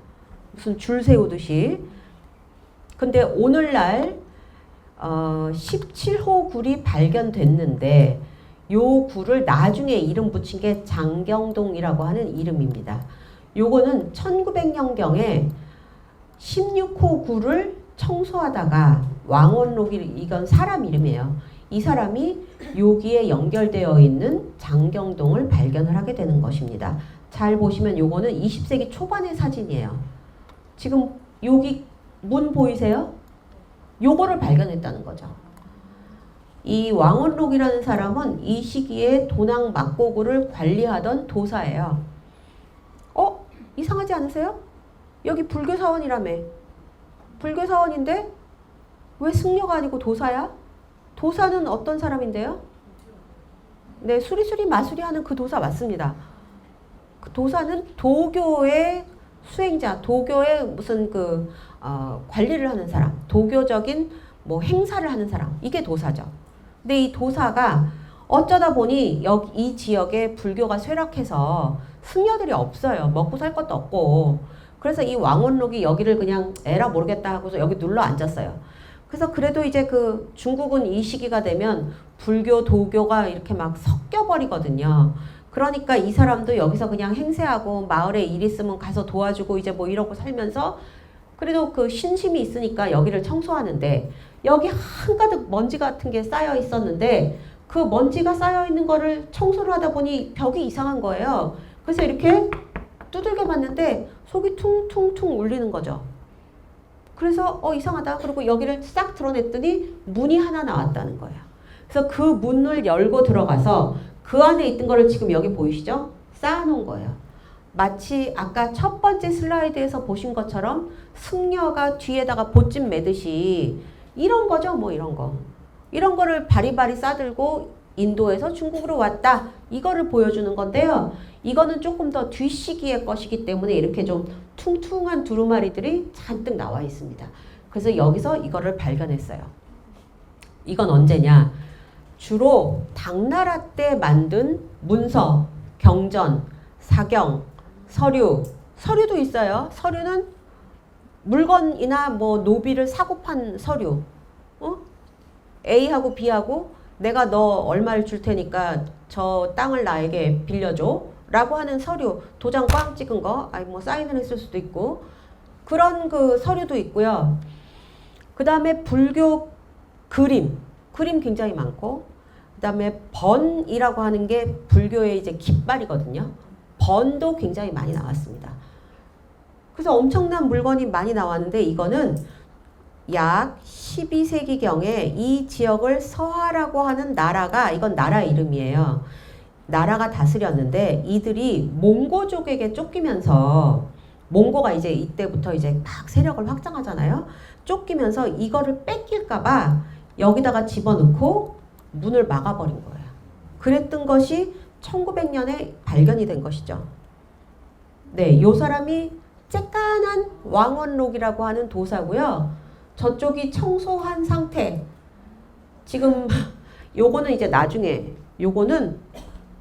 무슨 줄 세우듯이. 근데 오늘날 17호 굴이 발견됐는데 요 굴을 나중에 이름 붙인 게 장경동이라고 하는 이름입니다. 요거는 1900년경에 16호 굴을 청소하다가 왕원록이 이건 사람 이름이에요. 이 사람이 여기에 연결되어 있는 장경동을 발견을 하게 되는 것입니다. 잘 보시면 요거는 20세기 초반의 사진이에요. 지금 여기 문 보이세요? 요거를 발견했다는 거죠. 이 왕원록이라는 사람은 이 시기에 도낭 막고굴을 관리하던 도사예요. 이상하지 않으세요? 여기 불교 사원이라며. 불교 사원인데 왜 승려가 아니고 도사야? 도사는 어떤 사람인데요? 네, 수리수리 마수리 하는 그 도사 맞습니다. 그 도사는 도교의 수행자, 도교의 무슨 관리를 하는 사람, 도교적인 뭐 행사를 하는 사람, 이게 도사죠. 근데 이 도사가 어쩌다 보니 이 지역에 불교가 쇠락해서 승려들이 없어요. 먹고 살 것도 없고. 그래서 이 왕원록이 여기를 그냥 에라 모르겠다 하고서 여기 눌러 앉았어요. 그래서 그래도 이제 그 중국은 이 시기가 되면 불교, 도교가 이렇게 막 섞여버리거든요. 그러니까 이 사람도 여기서 그냥 행세하고 마을에 일 있으면 가서 도와주고 이제 뭐 이러고 살면서 그래도 그 신심이 있으니까 여기를 청소하는데 여기 한가득 먼지 같은 게 쌓여 있었는데 그 먼지가 쌓여 있는 거를 청소를 하다 보니 벽이 이상한 거예요. 그래서 이렇게 두들겨 봤는데 속이 퉁퉁퉁 울리는 거죠. 그래서 이상하다. 그리고 여기를 싹 드러냈더니 문이 하나 나왔다는 거예요. 그래서 그 문을 열고 들어가서 그 안에 있던 거를 지금 여기 보이시죠? 쌓아놓은 거예요. 마치 아까 첫 번째 슬라이드에서 보신 것처럼 승려가 뒤에다가 보찜 매듯이 이런 거죠. 뭐 이런 거. 이런 거를 바리바리 싸들고 인도에서 중국으로 왔다. 이거를 보여주는 건데요. 이거는 조금 더 뒤시기의 것이기 때문에 이렇게 좀 퉁퉁한 두루마리들이 잔뜩 나와 있습니다. 그래서 여기서 이거를 발견했어요. 이건 언제냐? 주로 당나라 때 만든 문서, 경전, 사경, 서류도 있어요. 서류는 물건이나 뭐 노비를 사고 판 서류. A하고 B하고 내가 너 얼마를 줄 테니까 저 땅을 나에게 빌려줘 라고 하는 서류, 도장 꽝 찍은 거, 뭐 사인을 했을 수도 있고 그런 그 서류도 있고요. 그 다음에 불교 그림 굉장히 많고 그 다음에 번이라고 하는 게 불교의 이제 깃발이거든요. 번도 굉장히 많이 나왔습니다. 그래서 엄청난 물건이 많이 나왔는데 이거는 약 12세기경에 이 지역을 서하라고 하는 나라가, 이건 나라 이름이에요. 나라가 다스렸는데 이들이 몽고족에게 쫓기면서, 몽고가 이제 이때부터 이제 막 세력을 확장하잖아요. 쫓기면서 이거를 뺏길까봐 여기다가 집어넣고 문을 막아버린 거예요. 그랬던 것이 1900년에 발견이 된 것이죠. 네, 요 사람이 쬐깐한 왕원록이라고 하는 도사고요. 저쪽이 청소한 상태. 지금 요거는 이제 나중에, 요거는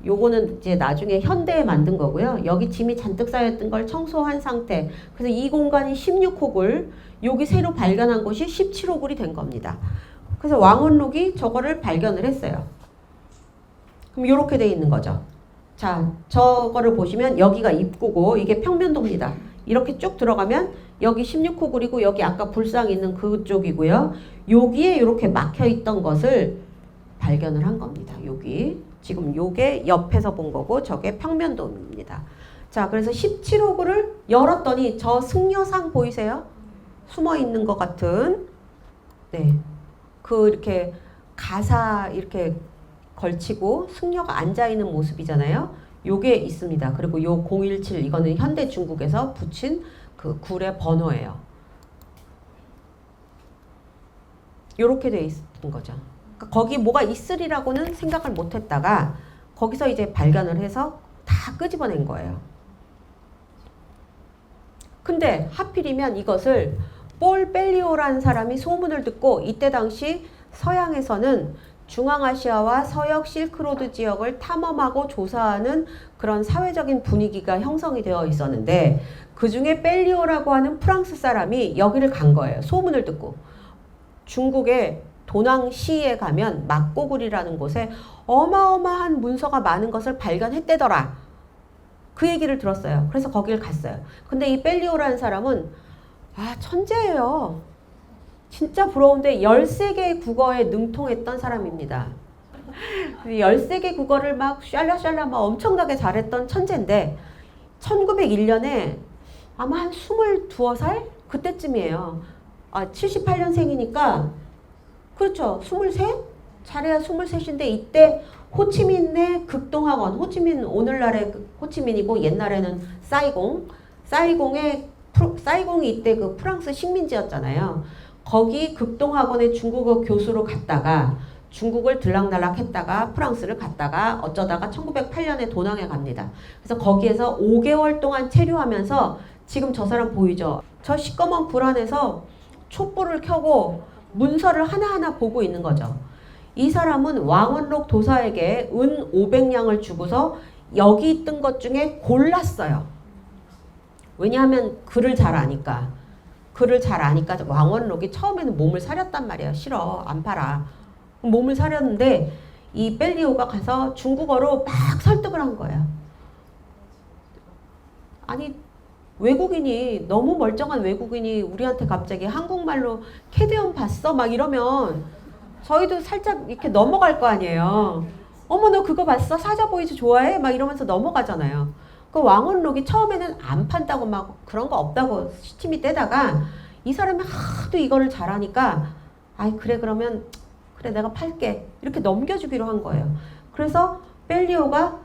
요거는 이제 나중에 현대에 만든 거고요. 여기 짐이 잔뜩 쌓였던 걸 청소한 상태. 그래서 이 공간이 16호굴, 여기 새로 발견한 곳이 17호굴이 된 겁니다. 그래서 왕원록이 저거를 발견을 했어요. 그럼 이렇게 돼 있는 거죠. 자, 저거를 보시면 여기가 입구고 이게 평면도입니다. 이렇게 쭉 들어가면 여기 16호굴이고 여기 아까 불상 있는 그쪽이고요. 여기에 이렇게 막혀 있던 것을 발견을 한 겁니다. 여기. 지금 요게 옆에서 본 거고 저게 평면도입니다. 자, 그래서 17호굴을 열었더니 저 승려상 보이세요? 숨어 있는 것 같은, 네, 그 이렇게 가사 이렇게 걸치고 승려가 앉아 있는 모습이잖아요. 요게 있습니다. 그리고 요 017 이거는 현대 중국에서 붙인 그 굴의 번호예요. 요렇게 돼 있는 거죠. 그러니까 거기 뭐가 있으리라고는 생각을 못 했다가 거기서 이제 발견을 해서 다 끄집어낸 거예요. 근데 하필이면 이것을 폴 벨리오라는 사람이 소문을 듣고 이때 당시 서양에서는 중앙아시아와 서역 실크로드 지역을 탐험하고 조사하는 그런 사회적인 분위기가 형성이 되어 있었는데 그 중에 벨리오라고 하는 프랑스 사람이 여기를 간 거예요. 소문을 듣고. 중국의 도낭시에 가면 막고굴이라는 곳에 어마어마한 문서가 많은 것을 발견했대더라. 그 얘기를 들었어요. 그래서 거길 갔어요. 근데 이 벨리오라는 사람은 천재예요. 진짜 부러운데 13개의 국어에 능통했던 사람입니다. 13개 국어를 막 샬라샬라 막 엄청나게 잘했던 천재인데 1901년에 아마 한 22살? 그때쯤이에요. 78년생이니까 그렇죠. 23? 잘해야 23인데 이때 호치민의 극동학원, 호치민 오늘날의 호치민이고 옛날에는 사이공이 이때 그 프랑스 식민지였잖아요. 거기 극동학원의 중국어 교수로 갔다가 중국을 들락날락 했다가 프랑스를 갔다가 어쩌다가 1908년에 도낭에 갑니다. 그래서 거기에서 5개월 동안 체류하면서 지금 저 사람 보이죠? 저 시꺼먼 불 안에서 촛불을 켜고 문서를 하나하나 보고 있는 거죠. 이 사람은 왕원록 도사에게 은 500냥을 주고서 여기 있던 것 중에 골랐어요. 왜냐하면 글을 잘 아니까. 왕원록이 처음에는 몸을 사렸단 말이에요. 싫어, 안 팔아. 몸을 사렸는데 이 벨리오가 가서 중국어로 막 설득을 한 거예요. 아니 외국인이 너무 멀쩡한 외국인이 우리한테 갑자기 한국말로 캐대언 봤어? 막 이러면 저희도 살짝 이렇게 넘어갈 거 아니에요. 어머 너 그거 봤어? 사자보이즈 좋아해? 막 이러면서 넘어가잖아요. 그 왕원록이 처음에는 안 판다고 막 그런 거 없다고 시침이 떼다가 이 사람이 하도 이거를 잘하니까 그래 그러면 그래 내가 팔게 이렇게 넘겨주기로 한 거예요. 그래서 벨리오가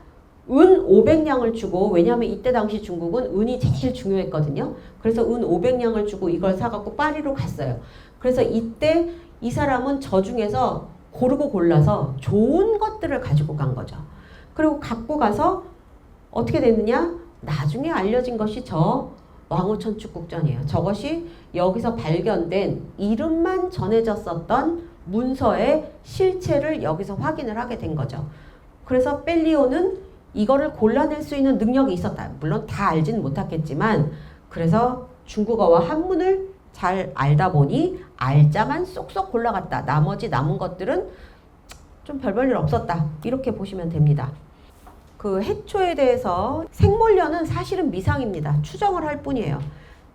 은 500냥을 주고 왜냐하면 이때 당시 중국은 은이 제일 중요했거든요. 그래서 은 500냥을 주고 이걸 사갖고 파리로 갔어요. 그래서 이때 이 사람은 저 중에서 고르고 골라서 좋은 것들을 가지고 간 거죠. 그리고 갖고 가서 어떻게 됐느냐? 나중에 알려진 것이 저 왕후천축국전이에요. 저것이 여기서 발견된 이름만 전해졌었던 문서의 실체를 여기서 확인을 하게 된 거죠. 그래서 벨리오는 이거를 골라낼 수 있는 능력이 있었다. 물론 다 알지는 못했겠지만 그래서 중국어와 한문을 잘 알다 보니 알자만 쏙쏙 골라갔다. 나머지 남은 것들은 좀 별볼일 없었다. 이렇게 보시면 됩니다. 그 해초에 대해서 생몰려는 사실은 미상입니다. 추정을 할 뿐이에요.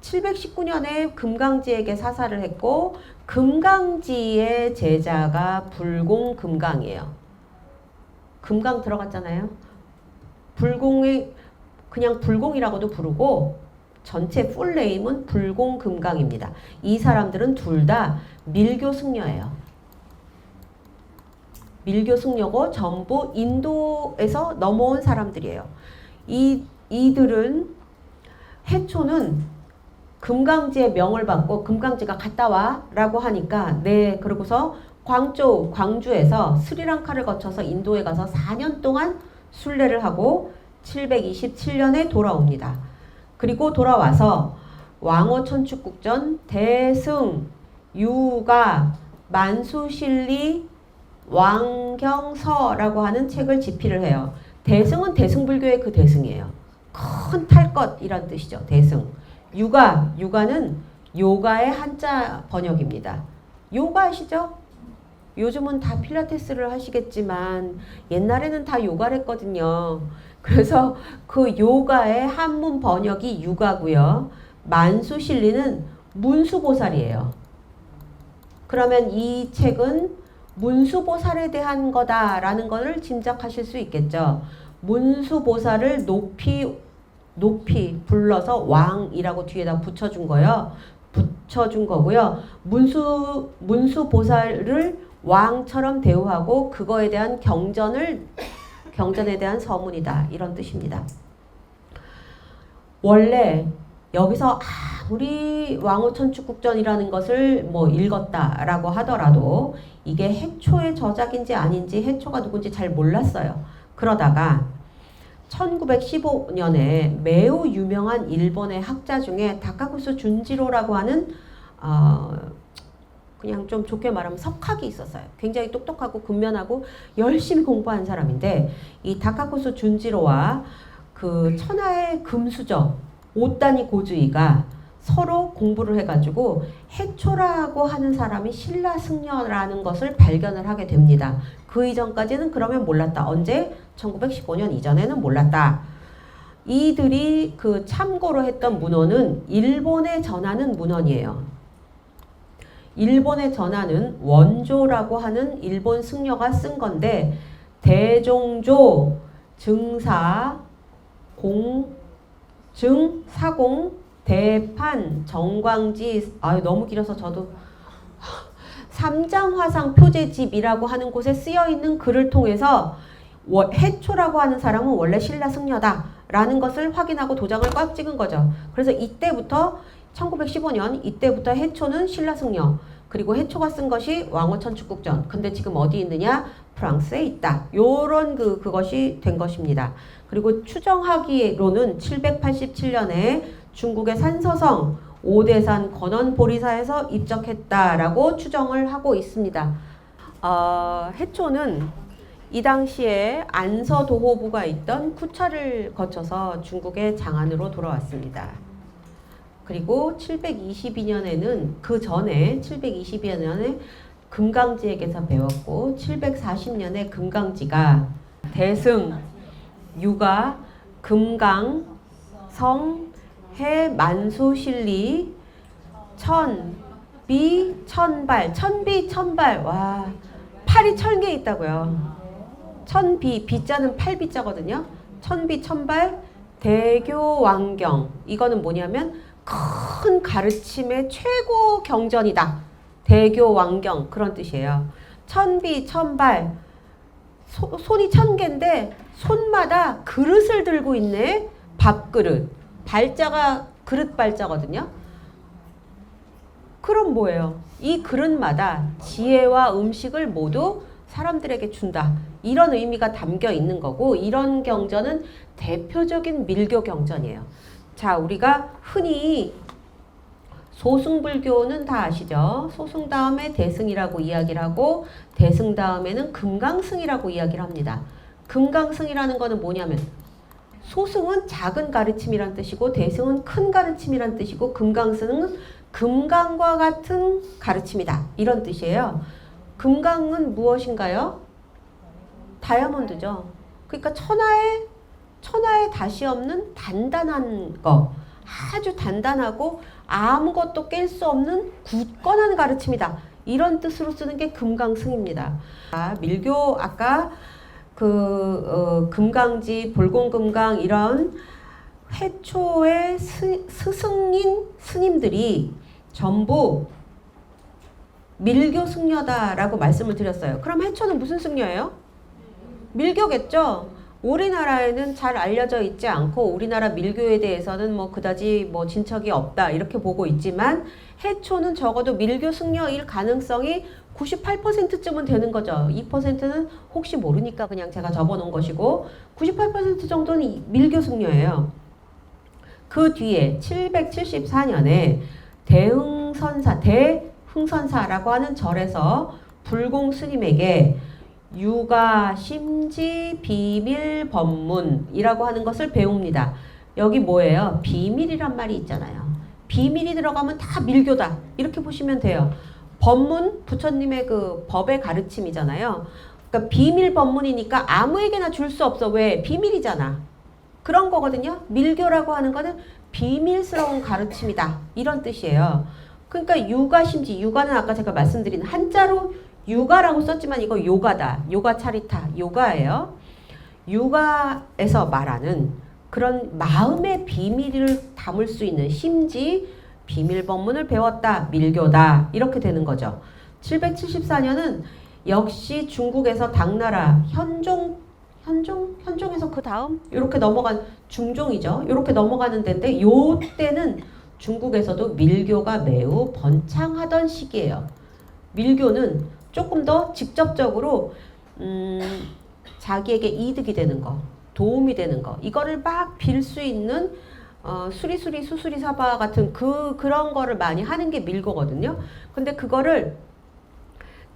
719년에 금강지에게 사사를 했고 금강지의 제자가 불공금강이에요. 금강 들어갔잖아요. 불공이 그냥 불공이라고도 부르고 전체 풀네임은 불공금강입니다. 이 사람들은 둘 다 밀교 승려예요. 밀교 승려고 전부 인도에서 넘어온 사람들이에요. 이들은 해초는 금강지의 명을 받고 금강지가 갔다 와 라고 하니까 네 그러고서 광주에서 스리랑카를 거쳐서 인도에 가서 4년 동안 순례를 하고 727년에 돌아옵니다. 그리고 돌아와서 왕호천축국전, 대승, 유가, 만수실리, 왕경서라고 하는 책을 집필을 해요. 대승은 대승불교의 그 대승이에요. 큰 탈 것이란 뜻이죠. 대승. 유가는 요가의 한자 번역입니다. 요가 아시죠? 요즘은 다 필라테스를 하시겠지만 옛날에는 다 요가를 했거든요. 그래서 그 요가의 한문 번역이 유가고요. 만수실리는 문수보살이에요. 그러면 이 책은 문수보살에 대한 거다라는 것을 짐작하실 수 있겠죠. 문수보살을 높이 불러서 왕이라고 뒤에다 붙여준 거고요. 문수보살을 왕처럼 대우하고 그거에 대한 경전에 대한 서문이다. 이런 뜻입니다. 원래 여기서 아무리 왕후천축국전이라는 것을 뭐 읽었다라고 하더라도 이게 해초의 저작인지 아닌지 해초가 누군지 잘 몰랐어요. 그러다가 1915년에 매우 유명한 일본의 학자 중에 다카쿠스 준지로라고 하는 그냥 좀 좋게 말하면 석학이 있었어요. 굉장히 똑똑하고 근면하고 열심히 공부한 사람인데 이 다카쿠스 준지로와 그 천하의 금수저 오다니 고주이가 서로 공부를 해가지고 해초라고 하는 사람이 신라승려라는 것을 발견을 하게 됩니다. 그 이전까지는 그러면 몰랐다. 언제? 1915년 이전에는 몰랐다. 이들이 그 참고로 했던 문헌은 일본에 전하는 문헌이에요. 일본에 전하는 원조라고 하는 일본 승려가 쓴 건데 대종조, 증사, 증사공, 대판, 정광지 너무 길어서 저도 삼장화상 표제집이라고 하는 곳에 쓰여있는 글을 통해서 해초라고 하는 사람은 원래 신라 승려다 라는 것을 확인하고 도장을 꽉 찍은 거죠. 그래서 이때부터 1915년 이때부터 해초는 신라 승려 그리고 해초가 쓴 것이 왕후천축국전 근데 지금 어디 있느냐? 프랑스에 있다. 요런 그것이 된 것입니다. 그리고 추정하기로는 787년에 중국의 산서성 오대산 건원보리사에서 입적했다라고 추정을 하고 있습니다. 해초는 이 당시에 안서도호부가 있던 쿠차를 거쳐서 중국의 장안으로 돌아왔습니다. 그리고 722년에는 그 전에 722년에 금강지에게서 배웠고 740년에 금강지가 대승, 유가, 금강, 성, 해, 만수실리, 천비, 천발, 와, 팔이 1000개 있다고요. 천비, 비자는 8비자거든요. 천비, 천발, 대교, 왕경. 이거는 뭐냐면 큰 가르침의 최고 경전이다. 대교, 왕경 그런 뜻이에요. 천비, 천발, 손이 1000개인데 손마다 그릇을 들고 있네. 밥그릇. 발자가 그릇 발자거든요. 그럼 뭐예요? 이 그릇마다 지혜와 음식을 모두 사람들에게 준다. 이런 의미가 담겨 있는 거고 이런 경전은 대표적인 밀교 경전이에요. 자, 우리가 흔히 소승불교는 다 아시죠? 소승 다음에 대승이라고 이야기를 하고 대승 다음에는 금강승이라고 이야기를 합니다. 금강승이라는 거는 뭐냐면 소승은 작은 가르침이란 뜻이고 대승은 큰 가르침이란 뜻이고 금강승은 금강과 같은 가르침이다. 이런 뜻이에요. 금강은 무엇인가요? 다이아몬드죠. 그러니까 천하에 다시 없는 단단한 거. 아주 단단하고 아무것도 깰 수 없는 굳건한 가르침이다. 이런 뜻으로 쓰는 게 금강승입니다. 밀교 아까 금강지, 볼공금강 이런 해초의 스승인 스님들이 전부 밀교 승려다라고 말씀을 드렸어요. 그럼 해초는 무슨 승려예요? 밀교겠죠? 우리나라에는 잘 알려져 있지 않고 우리나라 밀교에 대해서는 뭐 그다지 뭐 진척이 없다 이렇게 보고 있지만 해초는 적어도 밀교 승려일 가능성이 98%쯤은 되는 거죠. 2%는 혹시 모르니까 그냥 제가 접어놓은 것이고 98% 정도는 밀교 승려예요. 그 뒤에 774년에 대흥선사라고 하는 절에서 불공 스님에게 유가, 심지, 비밀, 법문이라고 하는 것을 배웁니다. 여기 뭐예요? 비밀이란 말이 있잖아요. 비밀이 들어가면 다 밀교다. 이렇게 보시면 돼요. 법문, 부처님의 그 법의 가르침이잖아요. 그러니까 비밀 법문이니까 아무에게나 줄 수 없어. 왜? 비밀이잖아. 그런 거거든요. 밀교라고 하는 거는 비밀스러운 가르침이다. 이런 뜻이에요. 그러니까 유가심지, 유가는 아까 제가 말씀드린 한자로 유가라고 썼지만 이거 요가다. 요가 차리타. 요가예요. 유가에서 말하는 그런 마음의 비밀을 담을 수 있는 심지, 비밀 법문을 배웠다. 밀교다. 이렇게 되는 거죠. 774년은 역시 중국에서 당나라 현종에서 그 다음 이렇게 넘어간 중종이죠. 이렇게 넘어가는 데인데 요 때는 중국에서도 밀교가 매우 번창하던 시기예요. 밀교는 조금 더 직접적으로 자기에게 이득이 되는 거, 도움이 되는 거, 이거를 막 빌 수 있는 수리수리 수수리 사바 같은 그런 거를 많이 하는 게 밀교거든요. 근데 그거를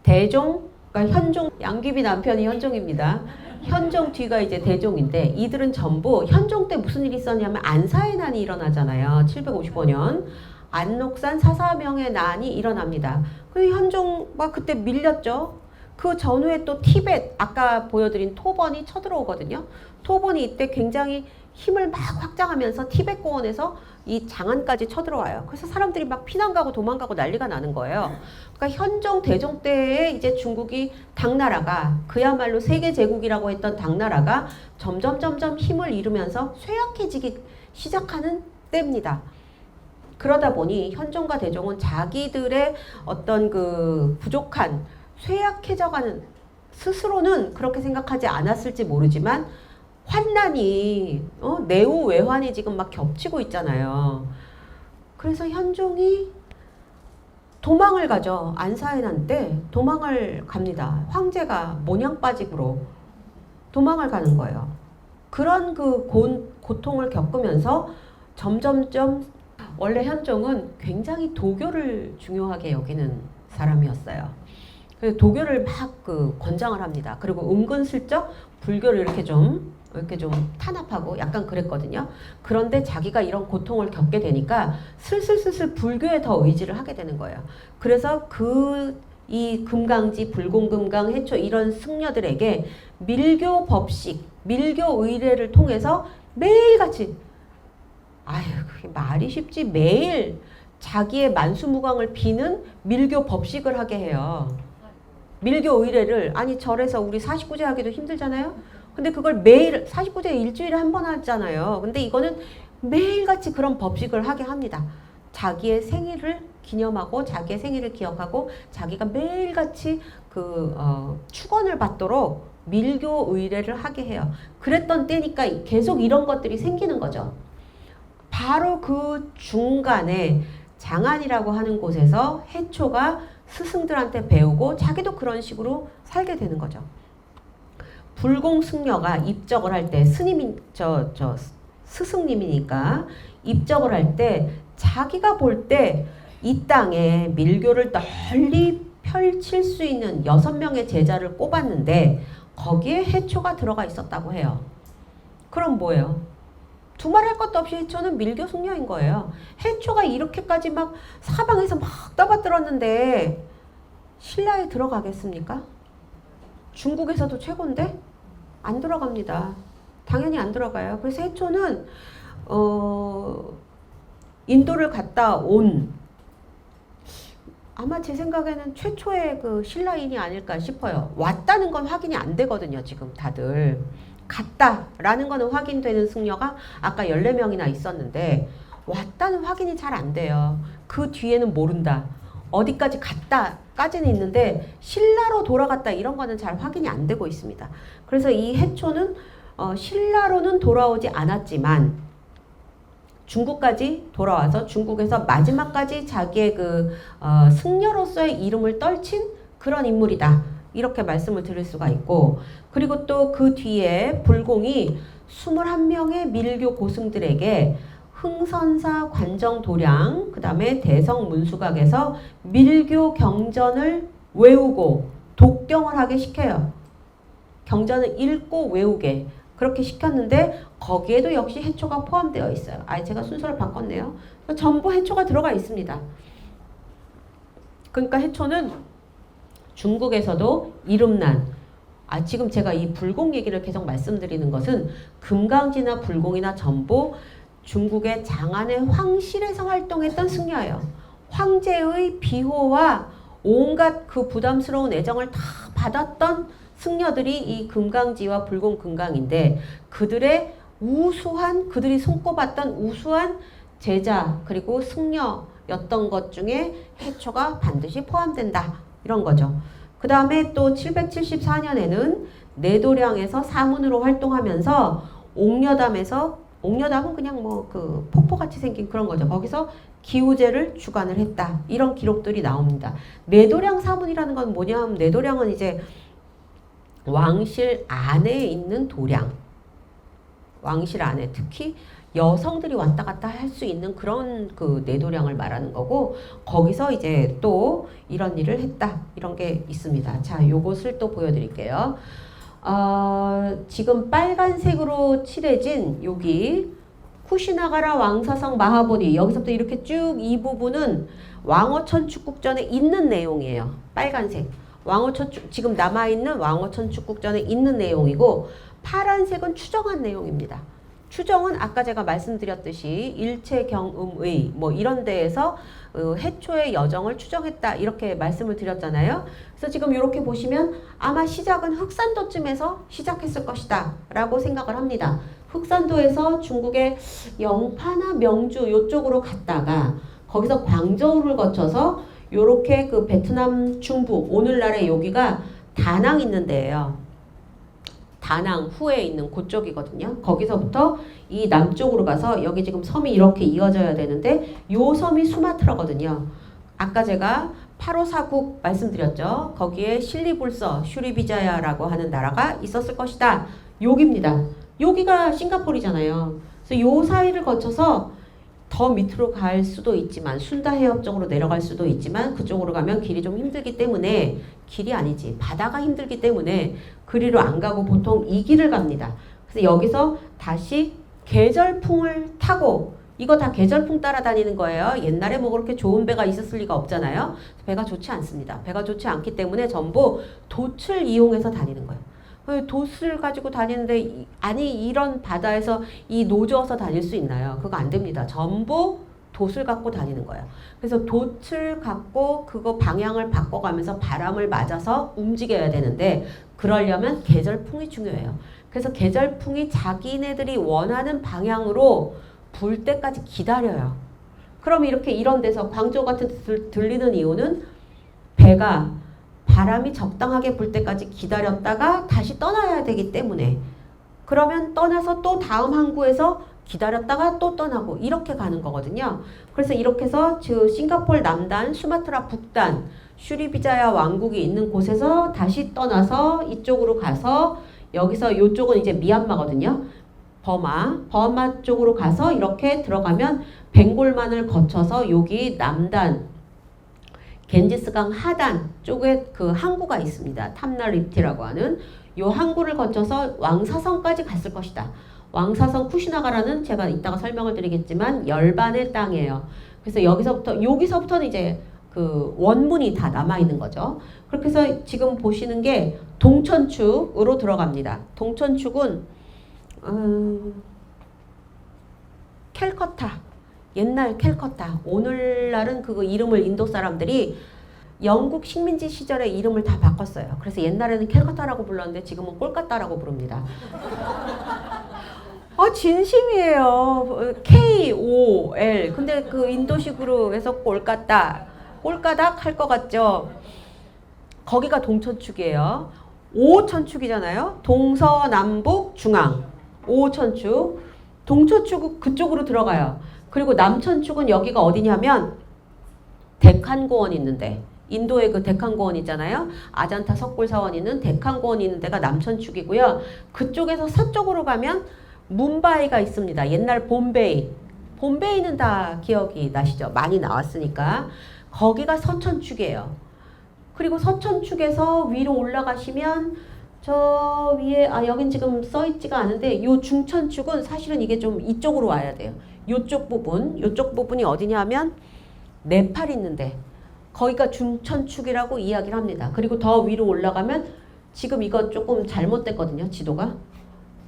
대종, 그러니까 현종, 양귀비 남편이 현종입니다. 현종 뒤가 이제 대종인데 이들은 전부 현종 때 무슨 일이 있었냐면 안사의 난이 일어나잖아요. 755년 안록산 사사명의 난이 일어납니다. 그 현종 막 그때 밀렸죠. 그 전후에 또 티벳 아까 보여드린 토번이 쳐들어오거든요. 토번이 이때 굉장히 힘을 막 확장하면서 티벳 공원에서 이 장안까지 쳐들어와요. 그래서 사람들이 막 피난 가고 도망가고 난리가 나는 거예요. 그러니까 현종 대종 때에 이제 중국이 당나라가 그야말로 세계 제국이라고 했던 당나라가 점점 힘을 잃으면서 쇠약해지기 시작하는 때입니다. 그러다 보니 현종과 대종은 자기들의 어떤 그 부족한 쇠약해져가는 스스로는 그렇게 생각하지 않았을지 모르지만 환난이 내후 외환이 지금 막 겹치고 있잖아요. 그래서 현종이 도망을 가죠. 안사의 난 때 도망을 갑니다. 황제가 모냥빠직으로 도망을 가는 거예요. 그런 그 고통을 겪으면서 점점점 원래 현종은 굉장히 도교를 중요하게 여기는 사람이었어요. 그래서 도교를 막 권장을 합니다. 그리고 은근슬쩍 불교를 이렇게 좀 탄압하고 약간 그랬거든요. 그런데 자기가 이런 고통을 겪게 되니까 슬슬 불교에 더 의지를 하게 되는 거예요. 그래서 이 금강지, 불공금강, 해초 이런 승려들에게 밀교 법식, 밀교 의례를 통해서 매일같이 그게 말이 쉽지 매일 자기의 만수무강을 비는 밀교 법식을 하게 해요. 밀교 의례를 절에서 우리 49제 하기도 힘들잖아요. 근데 그걸 매일 49제 일주일에 한 번 하잖아요. 근데 이거는 매일같이 그런 법식을 하게 합니다. 자기의 생일을 기념하고 자기의 생일을 기억하고 자기가 매일같이 축원을 받도록 밀교 의례를 하게 해요. 그랬던 때니까 계속 이런 것들이 생기는 거죠. 바로 그 중간에 장안이라고 하는 곳에서 해초가 스승들한테 배우고 자기도 그런 식으로 살게 되는 거죠. 불공승려가 입적을 할 때 스승님이니까 입적을 할 때 자기가 볼 때 이 땅에 밀교를 널리 펼칠 수 있는 6명의 제자를 꼽았는데 거기에 해초가 들어가 있었다고 해요. 그럼 뭐예요? 두말할 것도 없이 해초는 밀교 승려인 거예요. 해초가 이렇게까지 막 사방에서 막 떠받들었는데 신라에 들어가겠습니까? 중국에서도 최고인데 안 들어갑니다. 당연히 안 들어가요. 그래서 해초는 인도를 갔다 온 아마 제 생각에는 최초의 그 신라인이 아닐까 싶어요. 왔다는 건 확인이 안 되거든요. 지금 다들. 갔다라는 거는 확인되는 승려가 아까 14명이나 있었는데 왔다는 확인이 잘 안 돼요. 그 뒤에는 모른다. 어디까지 갔다까지는 있는데 신라로 돌아갔다 이런 거는 잘 확인이 안 되고 있습니다. 그래서 이 해초는 신라로는 돌아오지 않았지만 중국까지 돌아와서 중국에서 마지막까지 자기의 승려로서의 이름을 떨친 그런 인물이다. 이렇게 말씀을 드릴 수가 있고 그리고 또 그 뒤에 불공이 21명의 밀교 고승들에게 흥선사 관정도량 그 다음에 대성문수각에서 밀교 경전을 외우고 독경을 하게 시켜요. 경전을 읽고 외우게 그렇게 시켰는데 거기에도 역시 해초가 포함되어 있어요. 제가 순서를 바꿨네요. 전부 해초가 들어가 있습니다. 그러니까 해초는 중국에서도 이름난, 지금 제가 이 불공 얘기를 계속 말씀드리는 것은 금강지나 불공이나 전부 중국의 장안의 황실에서 활동했던 승려예요. 황제의 비호와 온갖 그 부담스러운 애정을 다 받았던 승려들이 이 금강지와 불공 금강인데 그들의 그들이 손꼽았던 우수한 제자 그리고 승려였던 것 중에 해초가 반드시 포함된다. 이런 거죠. 그 다음에 또 774년에는 내도량에서 사문으로 활동하면서 옥녀담은 그냥 뭐 그 폭포같이 생긴 그런 거죠. 거기서 기우제를 주관을 했다. 이런 기록들이 나옵니다. 내도량 사문이라는 건 뭐냐면 내도량은 이제 왕실 안에 있는 도량. 왕실 안에 특히 여성들이 왔다 갔다 할 수 있는 그런 그 내도량을 말하는 거고 거기서 이제 또 이런 일을 했다. 이런 게 있습니다. 자, 요것을 또 보여드릴게요. 지금 빨간색으로 칠해진 여기 쿠시나가라 왕사성 마하보니 여기서부터 이렇게 쭉 이 부분은 왕어천 축국전에 있는 내용이에요. 빨간색. 지금 남아있는 왕어천 축국전에 있는 내용이고 파란색은 추정한 내용입니다. 추정은 아까 제가 말씀드렸듯이 일체경음의 뭐 이런 데에서 해초의 여정을 추정했다 이렇게 말씀을 드렸잖아요. 그래서 지금 이렇게 보시면 아마 시작은 흑산도쯤에서 시작했을 것이다 라고 생각을 합니다. 흑산도에서 중국의 영파나 명주 이쪽으로 갔다가 거기서 광저우를 거쳐서 요렇게 그 베트남 중부 오늘날의 여기가 다낭 있는 데예요. 다낭 후에 있는 그쪽이거든요. 거기서부터 이 남쪽으로 가서 여기 지금 섬이 이렇게 이어져야 되는데 요 섬이 수마트라거든요. 아까 제가 8호사국 말씀드렸죠. 거기에 실리불서, 슈리비자야라고 하는 나라가 있었을 것이다. 여기입니다. 여기가 싱가포르잖아요. 그래서 요 사이를 거쳐서 더 밑으로 갈 수도 있지만 순다 해협 쪽으로 내려갈 수도 있지만 그쪽으로 가면 길이 좀 힘들기 때문에 길이 아니지 바다가 힘들기 때문에 그리로 안 가고 보통 이 길을 갑니다. 그래서 여기서 다시 계절풍을 타고 이거 다 계절풍 따라다니는 거예요. 옛날에 뭐 그렇게 좋은 배가 있었을 리가 없잖아요. 배가 좋지 않습니다. 배가 좋지 않기 때문에 전부 돛을 이용해서 다니는 거예요. 돛을 가지고 다니는데 이런 바다에서 이 노저어서 다닐 수 있나요? 그거 안 됩니다. 전부 돛을 갖고 다니는 거예요. 그래서 돛을 갖고 그거 방향을 바꿔가면서 바람을 맞아서 움직여야 되는데 그러려면 계절풍이 중요해요. 그래서 계절풍이 자기네들이 원하는 방향으로 불 때까지 기다려요. 그럼 이렇게 이런 데서 광저우 같은 데 들리는 이유는 배가 바람이 적당하게 불 때까지 기다렸다가 다시 떠나야 되기 때문에 그러면 떠나서 또 다음 항구에서 기다렸다가 또 떠나고 이렇게 가는 거거든요. 그래서 이렇게 해서 싱가포르 남단, 수마트라 북단, 슈리비자야 왕국이 있는 곳에서 다시 떠나서 이쪽으로 가서 여기서 이쪽은 이제 미얀마거든요. 버마 쪽으로 가서 이렇게 들어가면 벵골만을 거쳐서 여기 남단 겐지스강 하단 쪽에 그 항구가 있습니다. 탐나립티라고 하는 요 항구를 거쳐서 왕사성까지 갔을 것이다. 왕사성 쿠시나가라는 제가 이따가 설명을 드리겠지만 열반의 땅이에요. 그래서 여기서부터는 이제 그 원문이 다 남아있는 거죠. 그렇게 해서 지금 보시는 게 동천축으로 들어갑니다. 동천축은 캘커타 옛날 캘커타 오늘날은 그 이름을 인도 사람들이 영국 식민지 시절에 이름을 다 바꿨어요. 그래서 옛날에는 캘커타라고 불렀는데 지금은 꼴까따라고 부릅니다. 진심이에요. KOL 근데 그 인도식으로 해서 꼴까닥 할 것 같죠. 거기가 동천축이에요. 5호천축이잖아요. 동서남북 중앙 5호천축 동천축은 그쪽으로 들어가요. 그리고 남천축은 여기가 어디냐면 데칸고원 있는데 인도에 그 데칸고원 있잖아요. 아잔타 석굴사원 있는 데칸고원 있는 데가 남천축이고요. 그쪽에서 서쪽으로 가면 뭄바이가 있습니다. 옛날 봄베이는 다 기억이 나시죠? 많이 나왔으니까. 거기가 서천축이에요. 그리고 서천축에서 위로 올라가시면 저 위에 여긴 지금 써 있지가 않은데 요 중천축은 사실은 이게 좀 이쪽으로 와야 돼요. 요쪽 부분이 어디냐면 네팔 있는데 거기가 중천축이라고 이야기를 합니다. 그리고 더 위로 올라가면 지금 이거 조금 잘못됐거든요. 지도가.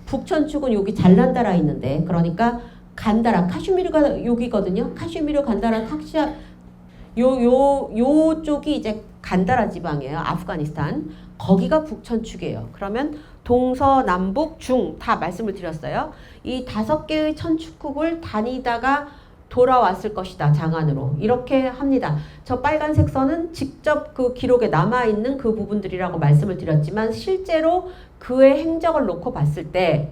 북천축은 여기 잘난다라 있는데 그러니까 간다라 카슈미르가 여기거든요. 카슈미르 간다라 탁시아 요쪽이 이제 간다라 지방이에요. 아프가니스탄. 거기가 북천축이에요. 그러면 동서남북 중 다 말씀을 드렸어요. 이 5개의 천축국을 다니다가 돌아왔을 것이다. 장안으로. 이렇게 합니다. 저 빨간색 선은 직접 그 기록에 남아있는 그 부분들이라고 말씀을 드렸지만 실제로 그의 행적을 놓고 봤을 때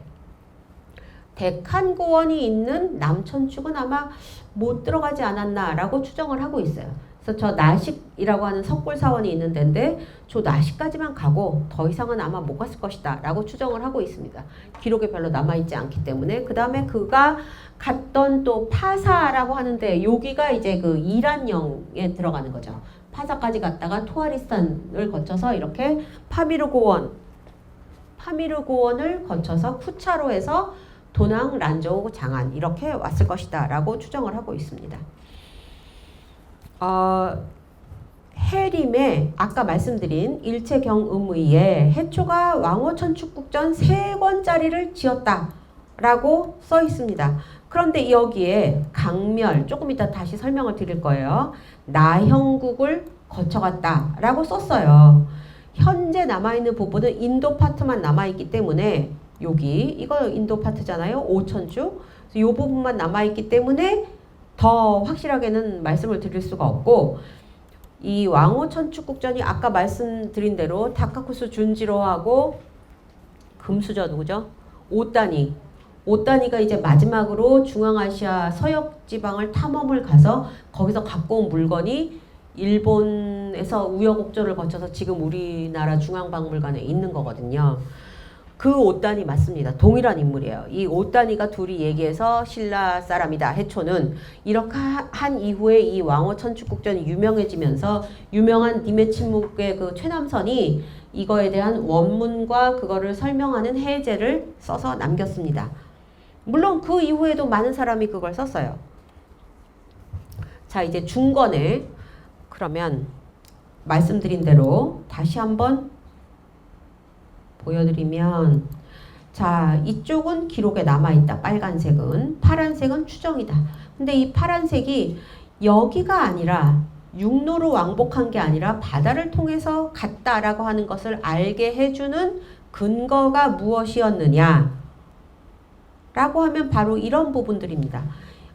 데칸고원이 있는 남천축은 아마 못 들어가지 않았나라고 추정을 하고 있어요. 그래서 저 나식이라고 하는 석굴사원이 있는 데인데 저 나식까지만 가고 더 이상은 아마 못 갔을 것이다 라고 추정을 하고 있습니다. 기록에 별로 남아있지 않기 때문에. 그 다음에 그가 갔던 또 파사라고 하는데 여기가 이제 그 이란령에 들어가는 거죠. 파사까지 갔다가 토아리스탄을 거쳐서 이렇게 파미르고원을 거쳐서 쿠차로 해서 도낭, 란저우, 장안 이렇게 왔을 것이다 라고 추정을 하고 있습니다. 해림에 아까 말씀드린 일체경음의에 해초가 왕호천축국전 3권짜리를 지었다 라고 써 있습니다. 그런데 여기에 강멸, 조금 이따 다시 설명을 드릴 거예요. 나형국을 거쳐갔다 라고 썼어요. 현재 남아있는 부분은 인도 파트만 남아있기 때문에 이거 인도 파트잖아요. 5천축. 이 부분만 남아있기 때문에 더 확실하게는 말씀을 드릴 수가 없고 이 왕호천축국전이 아까 말씀드린 대로 다카쿠스 준지로하고 금수저 누구죠? 오따니가 이제 마지막으로 중앙아시아 서역 지방을 탐험을 가서 거기서 갖고 온 물건이 일본에서 우여곡절을 거쳐서 지금 우리나라 중앙박물관에 있는 거거든요. 그 오따니 맞습니다. 동일한 인물이에요. 이 오따니가 둘이 얘기해서 신라 사람이다. 해초는 이렇게 한 이후에 이 왕호천축국전이 유명해지면서 유명한 님의 침묵의 그 최남선이 이거에 대한 원문과 그거를 설명하는 해제를 써서 남겼습니다. 물론 그 이후에도 많은 사람이 그걸 썼어요. 자, 이제 중건에 그러면 말씀드린 대로 다시 한번 보여드리면 자, 이쪽은 기록에 남아있다. 빨간색은. 파란색은 추정이다. 근데 이 파란색이 여기가 아니라 육로로 왕복한 게 아니라 바다를 통해서 갔다라고 하는 것을 알게 해주는 근거가 무엇이었느냐 라고 하면 바로 이런 부분들입니다.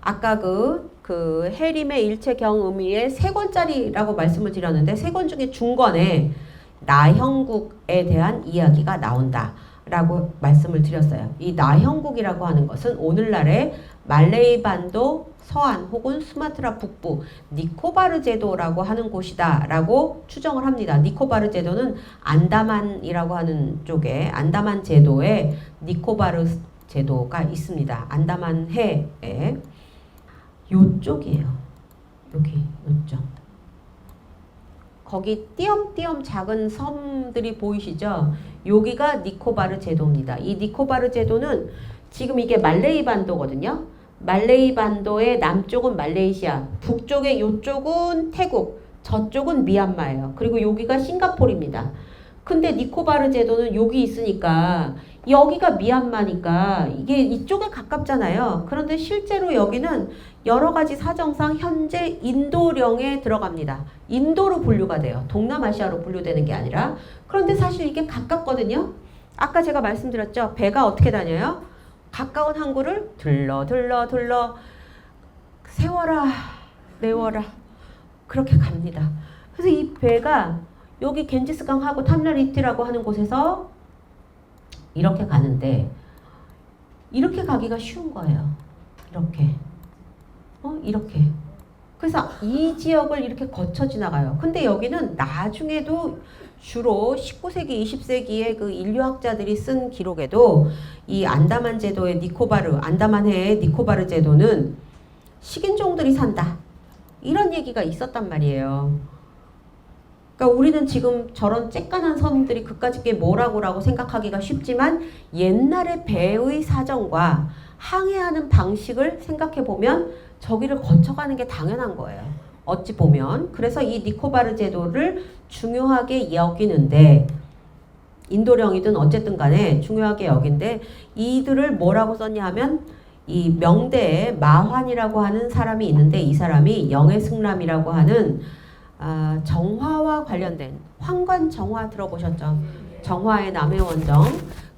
아까 그 해림의 일체경음의의 3권짜리라고 말씀을 드렸는데 3권 중에 중권에 나형국에 대한 이야기가 나온다 라고 말씀을 드렸어요. 이 나형국이라고 하는 것은 오늘날의 말레이 반도 서안 혹은 수마트라 북부 니코바르 제도라고 하는 곳이다 라고 추정을 합니다. 니코바르 제도는 안다만이라고 하는 쪽에 안다만 제도에 니코바르 제도가 있습니다. 안다만 해에 요쪽이에요. 여기 요쪽. 거기 띄엄띄엄 작은 섬들이 보이시죠? 여기가 니코바르 제도입니다. 이 니코바르 제도는 지금 이게 말레이 반도거든요. 말레이 반도의 남쪽은 말레이시아, 북쪽의 요쪽은 태국, 저쪽은 미얀마예요. 그리고 여기가 싱가포르입니다. 근데 니코바르 제도는 여기 있으니까 여기가 미얀마니까 이게 이쪽에 가깝잖아요. 그런데 실제로 여기는 여러 가지 사정상 현재 인도령에 들어갑니다. 인도로 분류가 돼요. 동남아시아로 분류되는 게 아니라. 그런데 사실 이게 가깝거든요. 아까 제가 말씀드렸죠. 배가 어떻게 다녀요? 가까운 항구를 들러 세워라 내워라 그렇게 갑니다. 그래서 이 배가 여기 겐지스강하고 탐라리티라고 하는 곳에서 이렇게 가는데 이렇게 가기가 쉬운 거예요. 이렇게. 그래서 이 지역을 이렇게 거쳐 지나가요. 근데 여기는 나중에도 주로 19세기, 20세기에 그 인류학자들이 쓴 기록에도 이 안다만 제도의 안다만해의 니코바르 제도는 식인종들이 산다. 이런 얘기가 있었단 말이에요. 그러니까 우리는 지금 저런 쬐깐한 섬들이 그까짓 게 뭐라고라고 생각하기가 쉽지만 옛날의 배의 사정과 항해하는 방식을 생각해 보면 저기를 거쳐가는 게 당연한 거예요. 어찌 보면. 그래서 이 니코바르 제도를 중요하게 여기는데 인도령이든 어쨌든 간에 중요하게 여긴데 이들을 뭐라고 썼냐 하면 이 명대에 마환이라고 하는 사람이 있는데 이 사람이 영해승람이라고 하는 정화와 관련된 황관 정화 들어보셨죠? 정화의 남해원정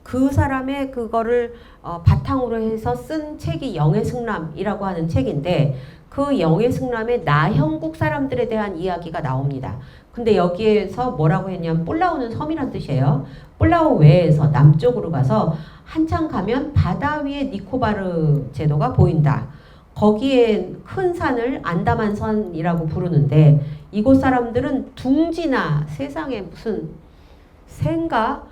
그 사람의 그거를 바탕으로 해서 쓴 책이 영해승람이라고 하는 책인데 그 영해승람의 나형국 사람들에 대한 이야기가 나옵니다. 근데 여기에서 뭐라고 했냐면 뿔라우는 섬이란 뜻이에요. 뿔라우 외에서 남쪽으로 가서 한참 가면 바다 위에 니코바르 제도가 보인다. 거기에 큰 산을 안다만선이라고 부르는데 이곳 사람들은 둥지나 세상에 무슨 새인가?